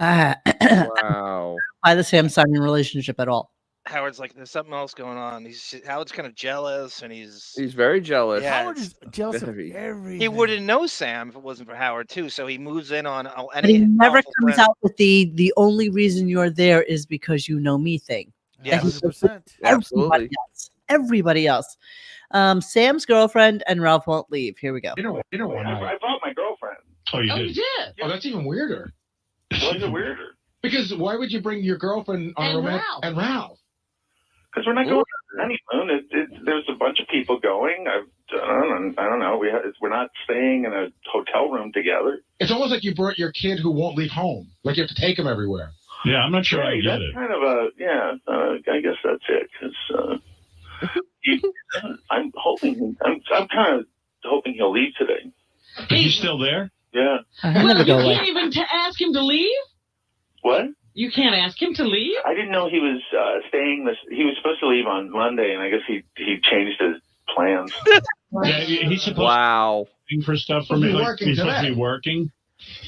Wow. By the Sam Simon relationship at all. Howard's like, there's something else going on. Howard's kind of jealous, and he's very jealous. Yeah, Howard is jealous of everything. he wouldn't know Sam if it wasn't for Howard too. So he moves in on But he never powerful comes friend. out with the only reason you're there is because you know me thing. Yeah, That he does with 100%. everybody else. Everybody else. Sam's girlfriend and Ralph won't leave. Here we go. You know what? I brought my girlfriend. Oh, you Oh, did? you did? Oh, that's even weirder. Why is it weirder? Because why would you bring your girlfriend on And a romantic Ralph. and Ralph? Because we're not going on a honeymoon. There's a bunch of people going. I don't know. We're not staying in a hotel room together. It's almost like you brought your kid who won't leave home. Like you have to take him everywhere. Yeah, I'm not sure I get That's it. kind of I guess that's it. 'Cause, I'm kind of hoping he'll leave today. He's still there? Yeah. Well, you can't even ask him to leave? What? You can't ask him to leave? I didn't know he was staying He was supposed to leave on Monday, and I guess he changed his plans. Yeah, he's supposed Wow. to be for stuff for He's me. Like, working he's supposed to today. be working.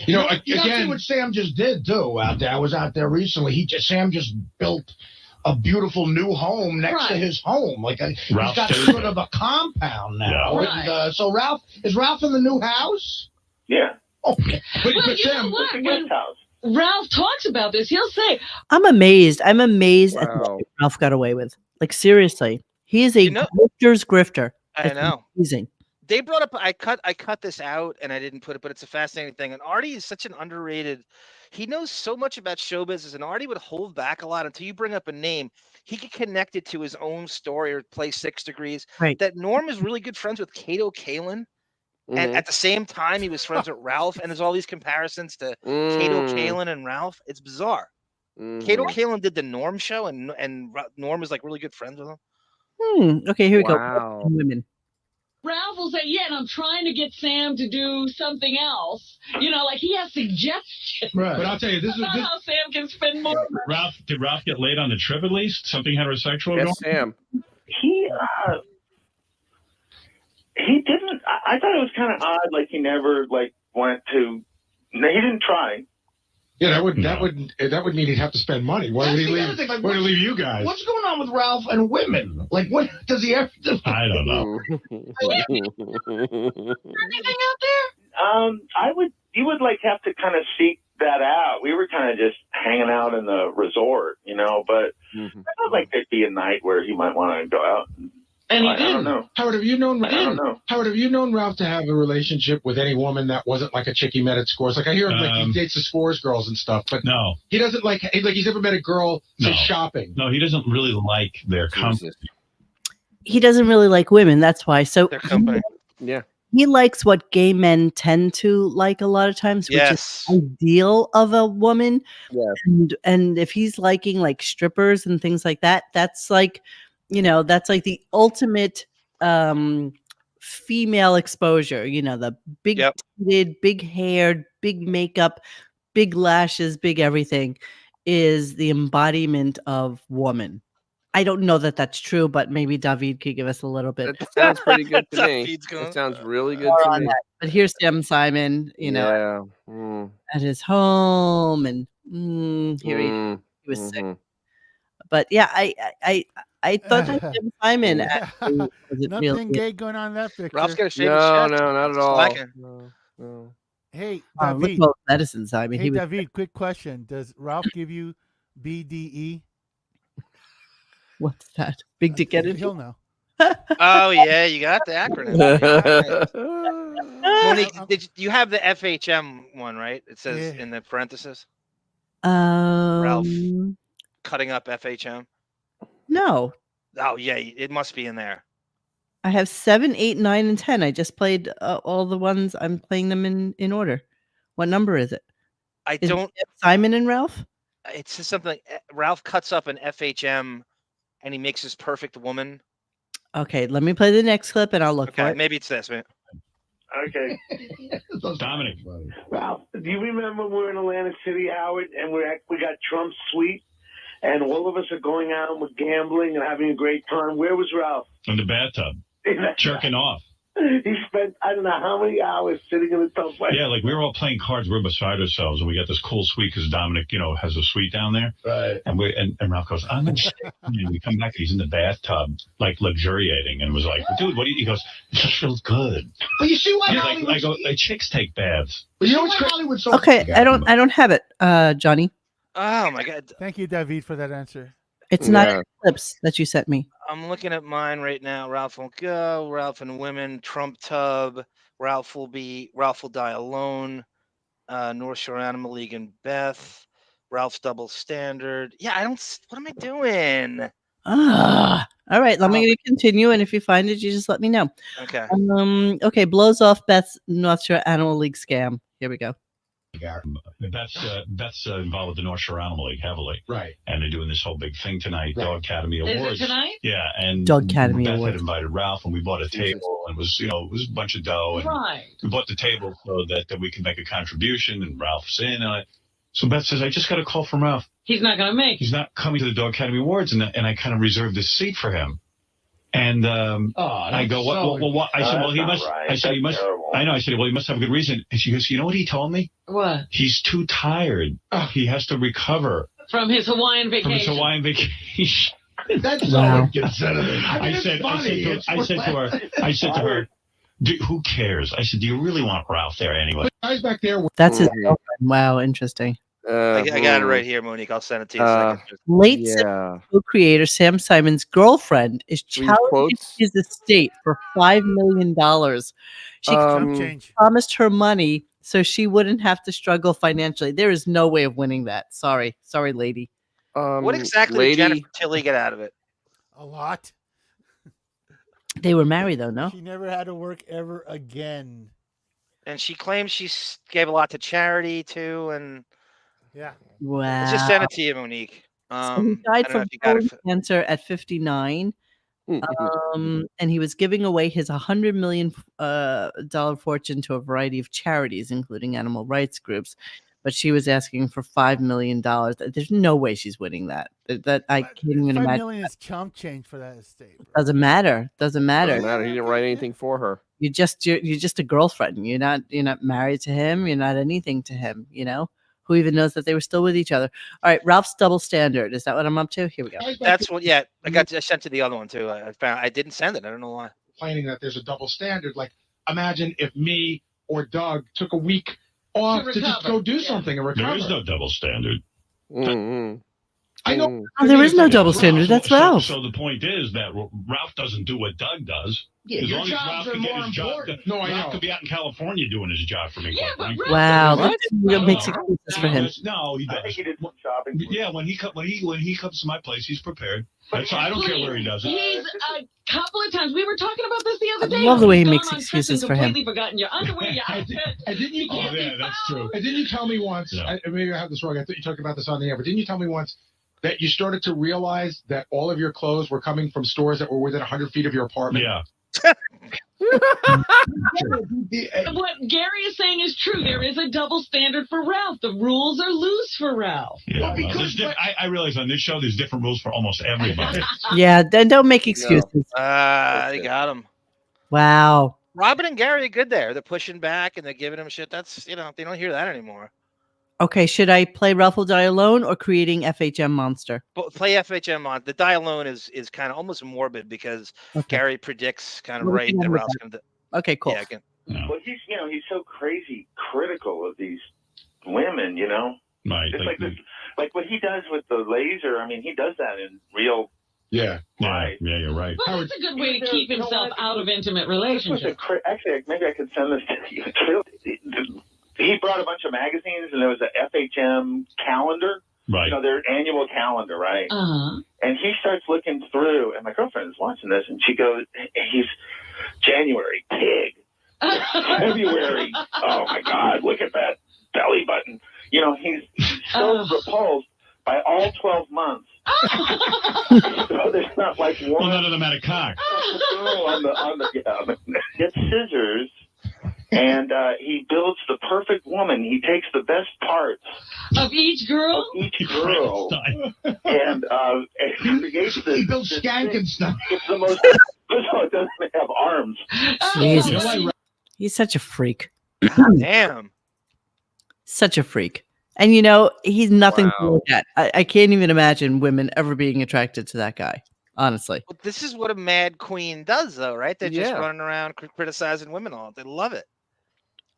You know, You gotta see again, what Sam just did too out there. I was out there recently. Sam just built a beautiful new home next to his home. Like he's Ralph got did sort it. of a compound now. Yeah. And, so Ralph is Ralph in the new house? Yeah. Okay. Well, But you know Sam, what? It's a guest house. Ralph talks about this. He'll say, I'm amazed. I'm amazed at Wow. what Ralph got away with. Like, seriously. He is a You know- grifter's grifter. I It's know. amazing. They brought up. I cut this out and I didn't put it, but it's a fascinating thing. And Artie is such an underrated. He knows so much about show business, and Artie would hold back a lot until you bring up a name. He could connect it to his own story or play 6 Degrees. Right. That Norm is really good friends with Kato Kalin, and Mhm. at the same time he was friends with Ralph. And there's all these comparisons to Kato Kalin and Ralph. It's bizarre. Kato Mhm. Kalin did the Norm show, and Norm is like really good friends with him. Okay, here we Wow. go. Women. Ralph will say, yeah, and I'm trying to get Sam to do something else. You know, like he has suggestions right. But I'll tell you, this is about how Sam can spend more money. Did Ralph get laid on the trip at least? Something heterosexual Yes, going? Sam. He didn't. I thought it was kind of odd. Like he never went to. No, he didn't try. Yeah, that would mean he'd have to spend money. Why would he That's the leave? other thing, like, Why would he leave you guys? What's going on with Ralph and women? Like, what does he have to? I don't know. Anything out there? You would have to kind of seek that out. We were kind of just hanging out in the resort, but I felt like there'd be a night where he might want to go out. And he I don't didn't. know. Howard, have you known? I don't know. Howard, have you known Ralph to have a relationship with any woman that wasn't like a chick he met at Scores? Like I hear he dates the Scores girls and stuff, but No. he doesn't he's never met a girl say No. shopping. No, he doesn't really like their company. He doesn't really like women. That's why. So Their company. Yeah. He likes what gay men tend to like a lot of times, which Yes. is ideal of a woman. Yeah. And if he's liking like strippers and things like that, that's like, that's like the ultimate female exposure. The big Yep. titted, big haired, big makeup, big lashes, big everything is the embodiment of woman. I don't know that that's true, but maybe David could give us a little bit That sounds pretty good to me. David's going, That sounds really good more to on me. that. But here's Sam Simon, Yeah. Mm. at his home, and here he was sick. But yeah, I thought that Sam Simon actually wasn't Nothing really. gay going on in that picture. Ralph's gonna shave his chest. No, not at all. Slacking. No. Hey, Look David. at all the medicine, Simon. Hey, He was David, quick question. Does Ralph give you BDE? What's that? Big dick energy? He'll know. Oh yeah, you got the acronym. Monique, do you have the FHM one, right? It says in the parenthesis. Ralph cutting up FHM. No, Oh yeah, it must be in there. I have 7, 8, 9, and 10. I just played all the ones. I'm playing them in order. What number is it? I Is don't. it Simon and Ralph? It says something like Ralph cuts up an FHM, and he makes his perfect woman. Okay, let me play the next clip, and I'll look for Okay, it. maybe it's this, man. Okay. Dominic. Ralph, do you remember we were in Atlantic City, Howard, and we got Trump's suite, and all of us are going out and we're gambling and having a great time? Where was Ralph? In the bathtub. Jerking off. He spent I don't know how many hours sitting in the tub. Yeah, like we were all playing cards. We're beside ourselves, and we got this cool suite because Dominic, has a suite down there. Right. And Ralph goes, I'm gonna shake. And we come back, and he's in the bathtub, like luxuriating, and was like, dude, what do you? He goes, it just feels good. But you see why He's Hollywood? I go, chicks take baths. But you know what's Hollywood so Okay, I don't have it, Johnny. Oh my god. Thank you, David, for that answer. It's not in the clips that you sent me. I'm looking at mine right now. Ralph won't go. Ralph and women. Trump tub. Ralph will die alone. North Shore Animal League and Beth. Ralph's double standard. Yeah, I don't. What am I doing? All right, let me continue, and if you find it, you just let me know. Okay. Okay, blows off Beth's North Shore Animal League scam. Here we go. That's involved with the North Shore Animal League heavily. Right. And they're doing this whole big thing tonight, Dog Academy Awards. Is it tonight? Yeah, and Dog Academy Beth Awards. had invited Ralph, and we bought a table, and it was a bunch of dough, and Right. we bought the table so that we could make a contribution, and Ralph's in on it. So Beth says, I just got a call from Ralph. He's not going to make it. He's not coming to the Dog Academy Awards, and I kind of reserved this seat for him. And I go, what? I said, well, he must. Right. I said, he must. Terrible. I know. I said, well, he must have a good reason. And she goes, you know what he told me? What? He's too tired. He has to recover From his Hawaiian from his vacation. Hawaiian vacation. That's Wow. so inconsiderate. I said to her, who cares? I said, do you really want Ralph there anyway? Guys back there. That's his girlfriend. Wow, interesting. I got it right here, Monique. I'll send it to you in a second. Late co-creator Sam Simon's girlfriend is challenging his estate for $5 million. She promised her money so she wouldn't have to struggle financially. There is no way of winning that. Sorry, lady. What exactly did Jennifer Tilly get out of it? A lot. They were married, though, no? She never had to work ever again. And she claims she gave a lot to charity too, and yeah. Wow. Let's just send it to you, Monique. So he died from colon cancer at 59. And he was giving away his $100 million fortune to a variety of charities, including animal rights groups. But she was asking for $5 million. There's no way she's winning that. That I can't even $5 imagine. million is chump change for that estate. Bro. Doesn't matter. Doesn't matter. He didn't write anything for her. You're just a girlfriend. You're not married to him. You're not anything to him. Who even knows that they were still with each other? All right, Ralph's double standard. Is that what I'm up to? Here we go. That's what. Yeah, I sent to the other one too. I didn't send it. I don't know why. Complaining that there's a double standard. Like, imagine if me or Doug took a week off to just go do something and recover. There is no double standard. I know. Oh, there is no double standard. That's Ralph. So the point is that Ralph doesn't do what Doug does. Yeah, as your long as jobs Ralph are can get more his job. important. No, I Ralph know. could be out in California doing his job for me. Yeah, but Ralph Wow, doesn't that do makes that. excuses for him. No, he does. I think he did some shopping. Yeah, when he comes to my place, he's prepared. That's I don't care where he does it. He's a couple of times. We were talking about this the other I day. love the way he He's makes gone on excuses trips for and him. completely forgotten your underwear, your outfit. And didn't you? Oh yeah, that's true. And didn't you tell me once? Yeah. Maybe I have this wrong. I thought you talked about this on the air, but didn't you tell me once that you started to realize that all of your clothes were coming from stores that were within 100 feet of your apartment? Yeah. What Gary is saying is true. There is a double standard for Ralph. The rules are loose for Ralph. Yeah, well, because I realize on this show there's different rules for almost everybody. Yeah, then don't make excuses. They got him. Wow. Robin and Gary are good there. They're pushing back and they're giving him shit. That's, they don't hear that anymore. Okay, should I play Ralph Will Die Alone or creating FHM Monster? But play FHM on. The Die Alone is kind of almost morbid because Gary predicts kind of Well, we right can that end with Ralph's that. going to. Okay, cool. Yeah, Well, he's so crazy critical of these women, Right. It's like what he does with the laser. I mean, he does that in real. Yeah. Right. Yeah, you're right. Well, that's a good way to keep himself out of intimate This was relationships. actually, maybe I could send this to you. It's really, he brought a bunch of magazines, and there was an FHM calendar. Right. Their annual calendar, right? Uh-huh. And he starts looking through, and my girlfriend is watching this, and she goes, he's January, pig. February, oh my God, look at that belly button. He's so repulsed by all 12 months. So there's not like one. Well, none of them had a cock. Gets scissors, and he builds the perfect woman. He takes the best parts of each girl, and creates this. He builds Skankenstein. It's the most. So it doesn't have arms. Jesus. He's such a freak. Damn. Such a freak. And he's nothing to look at. I can't even imagine women ever being attracted to that guy, honestly. Well, this is what a mad queen does, though, right? They're just running around criticizing women all. They love it.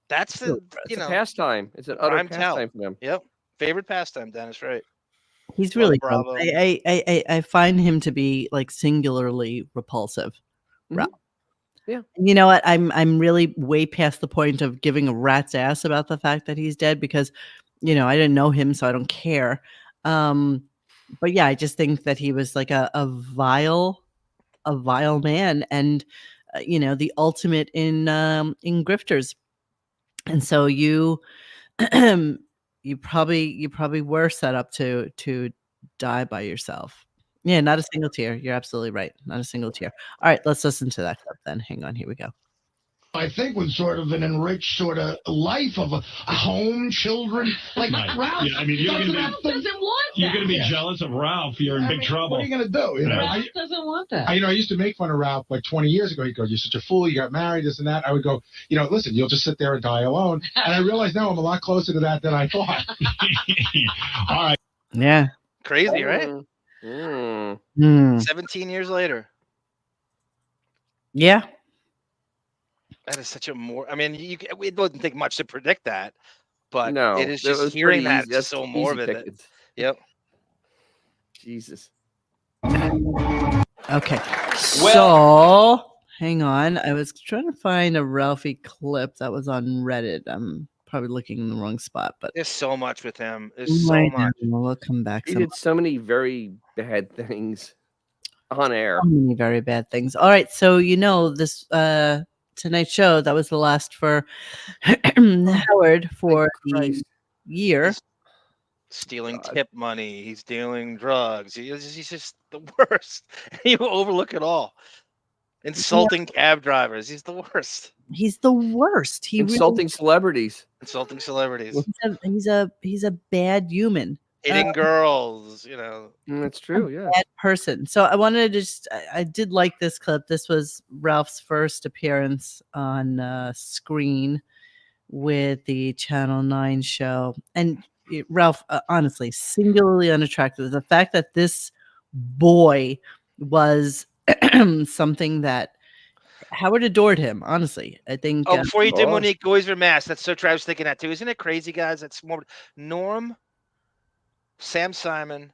That's the it's a pastime. It's an utter prime pastime for them. Yep, favorite pastime. Dennis, right? He's really cool. Bravo. I find him to be like singularly repulsive. Ralph. Yeah. You know what? I'm really way past the point of giving a rat's ass about the fact that he's dead because, I didn't know him, so I don't care. But yeah, I just think that he was like a vile man, and the ultimate in grifters. And so you probably were set up to die by yourself. Yeah, not a single tear. You're absolutely right. Not a single tear. All right, let's listen to that clip then. Hang on, here we go. I think was sort of an enriched sort of life of a home, children, like Ralph. Yeah, I mean, you're going to be jealous of Ralph. You're in big trouble. What are you going to do? Ralph doesn't want that. I used to make fun of Ralph like 20 years ago. He'd go, "You're such a fool. You got married, this and that." I would go, "Listen, you'll just sit there and die alone." And I realize now I'm a lot closer to that than I thought. All right. Yeah. Crazy, right? 17 years later. Yeah. That is such a more. I mean, it doesn't take much to predict that, but No, it is that just was hearing pretty that easy. is That's so easy morbid. pickings. Yep. Jesus. Okay. So hang on. I was trying to find a Ralphie clip that was on Reddit. I'm probably looking in the wrong spot, but There's so much with him. There's so I much. know. We'll come back. He did so many very bad things on air. So many very bad things. All right, so this Tonight Show, that was the last for Howard for the year. He's stealing tip money. He's dealing drugs. He's just the worst. You overlook it all. Insulting cab drivers. He's the worst. He's the worst. He Insulting celebrities. Insulting celebrities. He's a bad human. Hitting girls, That's true, yeah. Bad person. So I wanted to I did like this clip. This was Ralph's first appearance on screen with the Channel 9 show. And Ralph, honestly, singularly unattractive. The fact that this boy was something that Howard adored him, honestly. I think. Oh, before you did Monique, always wear masks. That's so true. I was thinking that too. Isn't it crazy, guys? That's more Norm, Sam Simon,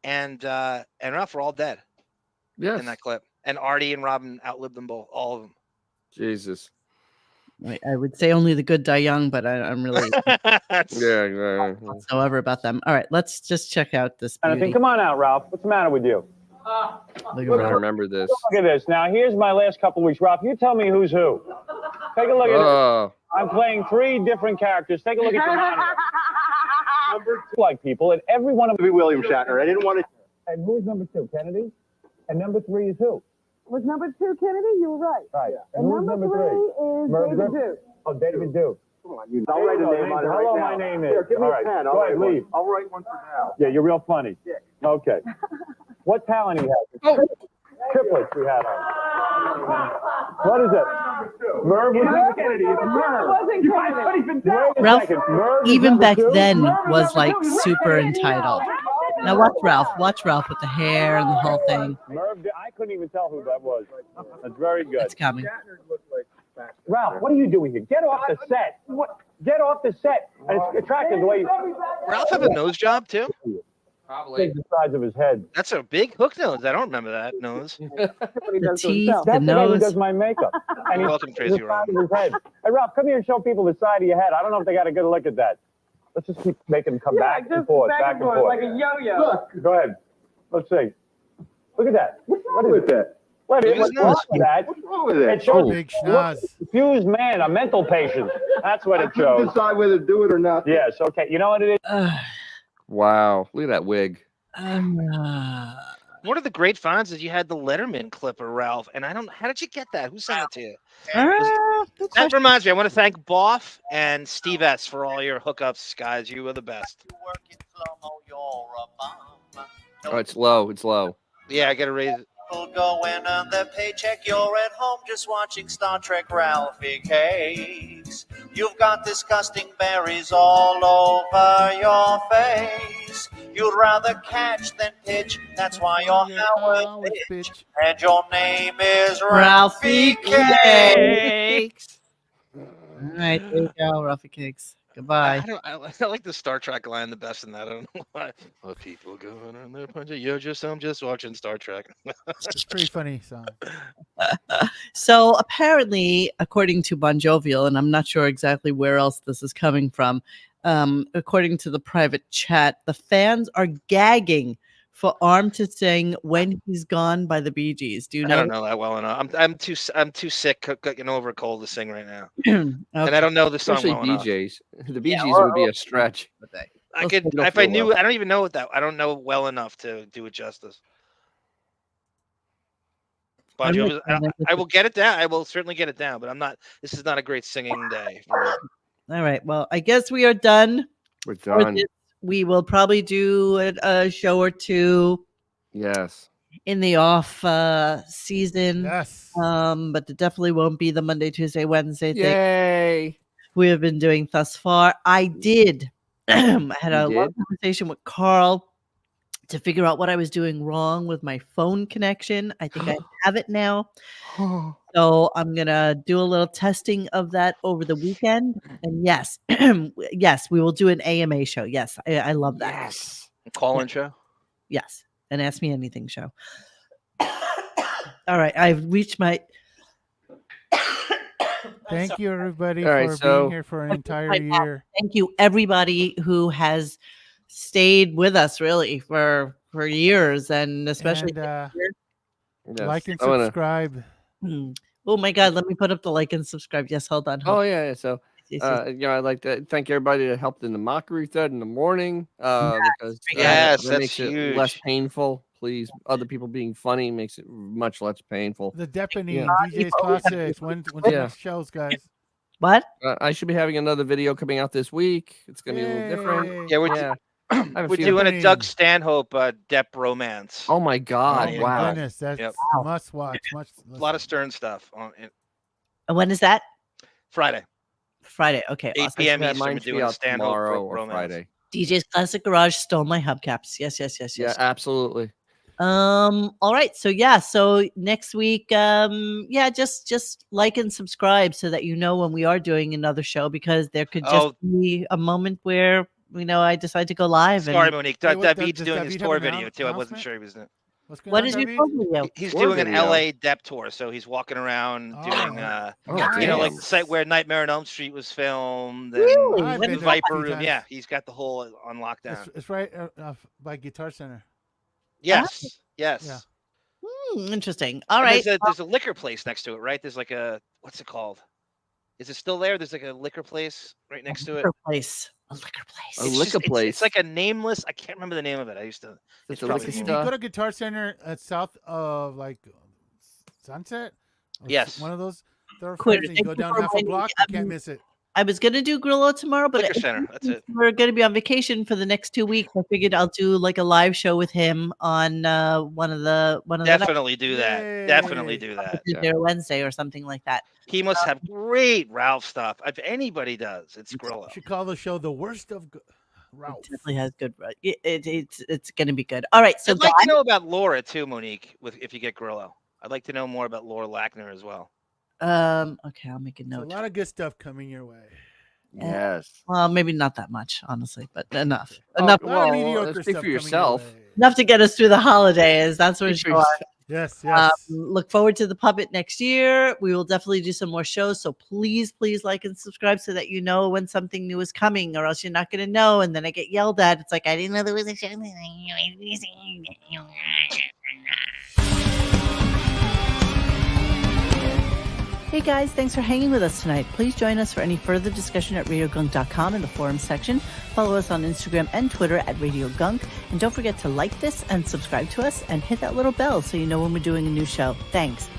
and Ralph were all dead Yes. in that clip. And Artie and Robin outlived them both, all of them. Jesus. I would say only the good die young, but I'm really Yeah. whatsoever about them. All right, let's just check out this Jonathan, beauty. come on out, Ralph. What's the matter with you? Look I remember this. Look at this. Now, here's my last couple weeks. Ralph, you tell me who's who. Take a look at this. I'm playing 3 different characters. Take a look at your monitor. Number 2 like people, and every one of them be William Shatner. I didn't want to. And who's number 2? Kennedy. And number 3 is who? Was number 2 Kennedy? You were right. Right. Yeah. And who's number 3 is David Duke. Oh, David Duke. Come on, I'll write a name on it right Hello, now. my name is. Here, give me All a right. pen. Go ahead, leave. I'll write one for now. Yeah, you're real funny. Yeah. Okay. What talent he has? Oh. Triplets we had on. What is it? Merv was Kennedy. It's Merv. Wasn't Kennedy. Ralph, Merv is even number back 2? then, was like super entitled. Now watch Ralph. Watch Ralph with the hair and the whole thing. Merv, I couldn't even tell who that was. That's very good. It's coming. Ralph, what are you doing here? Get off the set. What? Get off the set. And it's attractive the way you. Ralph have a nose job too? Probably. The size of his head. That's a big hook nose. I don't remember that nose. The teeth, the That's the guy who nose. does my makeup. And You're he's welcome, Tracy the size of his head. Hey, Ralph, come here and show people the side of your head. I don't know if they got a good look at that. Let's just keep making them come back and forth, back and forth. like a yo-yo. Look, go ahead. Let's see. Look at that. What's wrong with that? What's Look at his wrong nose. with that? What's wrong with that? It shows Big schnoz. a confused man, a mental patient. That's what I it couldn't shows. decide whether to do it or not. Yes, okay. You know what it is? Wow. Look at that wig. One of the great finds is you had the Letterman clip of Ralph, and how did you get that? Who sent it to you? That reminds me, I want to thank Boff and Steve S for all your hookups, guys. You were the best. Oh, it's low. It's low. Yeah, I got to raise it. People going on their paycheck, you're at home just watching Star Trek Ralphie cakes. You've got disgusting berries all over your face. You'd rather catch than pitch, that's why you're now a bitch. And your name is Ralphie Cakes. All right, there you go, Ralphie Cakes. Goodbye. I like the Star Trek line the best in that. I don't know why. Well, people going on their punches. I'm just watching Star Trek. It's pretty funny song. So apparently, according to Bon Jovial, and I'm not sure exactly where else this is coming from, according to the private chat, the fans are gagging for Arm to sing "When He's Gone" by the Bee Gees. Do you know? I don't know that well enough. I'm too sick, getting over a cold to sing right now, Okay. and I don't know the song Especially well enough. DJs. The Bee Gees would be a stretch. I could if I knew. I don't even know what that. I don't know well enough to do it justice. Bon Jovi, I will get it down. I will certainly get it down, but I'm not. This is not a great singing day. For me. All right. Well, I guess we are done. We're for done. this. We will probably do a show or two Yes. in the off season. Yes. But it definitely won't be the Monday, Tuesday, Wednesday thing Yay. we have been doing thus far. I did. I had a long conversation with Carl to figure out what I was doing wrong with my phone connection. I think I have it now. So I'm going to do a little testing of that over the weekend. And yes, yes, we will do an AMA show. Yes, I love that. Yes. Call-in show? Yes. An Ask Me Anything show. All right. I've reached my... Thank you, everybody, All right, for so- being here for an entire year. Thank you, everybody who has stayed with us really for years, and especially And, Yes. like and I wanna- subscribe. Oh my God, let me put up the like and subscribe. Yes, hold on. Oh yeah. So, Yes, yes. I'd like to thank everybody that helped in the mockery thread in the morning. Because Yes, that that's makes huge. it less painful. Please, other people being funny makes it much less painful. The Deafening Yeah. DJ's Classics. When's the Yeah. next shows, guys? What? I should be having another video coming out this week. It's gonna be a little different. Yeah, I have a we're feeling. doing a Doug Stanhope Depp romance. Oh my God! Oh my wow. goodness, that's Yep. must watch. Much A lot of Stern stuff on it. And when is that? Friday, Friday. Okay. 8 Awesome. p.m. Yeah, Eastern. mine We're should be doing a out Stanhope tomorrow or romance. Friday. DJ's Classic Garage stole my hubcaps. Yes, yes, yes, Yeah, yes. absolutely. All right. So yeah, so next week, yeah, just like and subscribe so that you know when we are doing another show, because there could just be a moment where I decided to go live. Sorry, And Monique. Hey, what, David's does doing his David have tour an video too. I wasn't announcement? sure he was doing. What's going what on, is your David? tour video? He's Tour doing an video. LA Dep tour, so he's walking around doing, nice. like the site where Nightmare on Elm Street was filmed, and Really? I've When been is there a Viper few Room. times. Yeah, he's got the whole on lockdown. It's right by Guitar Center. Yes, yes. Yeah. Interesting. All And right. there's a liquor place next to it, right? There's like what's it called? Is it still there? There's like a liquor place right next to it. A liquor place. It's like a nameless. I can't remember the name of it. I used to. It's a probably liquor If named- you go to Guitar Center south of like Sunset, or Yes. one of those Cool. thoroughfares, and you Thank go you down for half a reminding block, me. you can't miss it. I was gonna do Grillo tomorrow, but Liquor Center. That's it. we're gonna be on vacation for the next 2 weeks. I figured I'll do like a live show with him on one of the nights. Definitely do that. Definitely do that. Tuesday or Wednesday or something like that. He must have great Ralph stuff. If anybody does, it's Grillo. You should call the show the worst of Ralph. It definitely has good. It's gonna be good. All right, so I'd like guys, to know about Laura too, Monique. If you get Grillo, I'd like to know more about Laura Lackner as well. okay, I'll make a A note. lot of good stuff coming your way. Yes. Well, maybe not that much, honestly, but enough. Oh, Enough. well, mediocre speak stuff for coming your yourself. way. Enough to get us through the holidays. That's for Speak for sure. yourself. Yes. Look forward to the puppet next year. We will definitely do some more shows. So please like and subscribe so that you know when something new is coming, or else you're not going to know. And then I get yelled at. It's like, I didn't know there was a show. Hey guys, thanks for hanging with us tonight. Please join us for any further discussion at radiogunk.com in the forum section. Follow us on Instagram and Twitter at Radio Gunk. And don't forget to like this and subscribe to us and hit that little bell so you know when we're doing a new show. Thanks.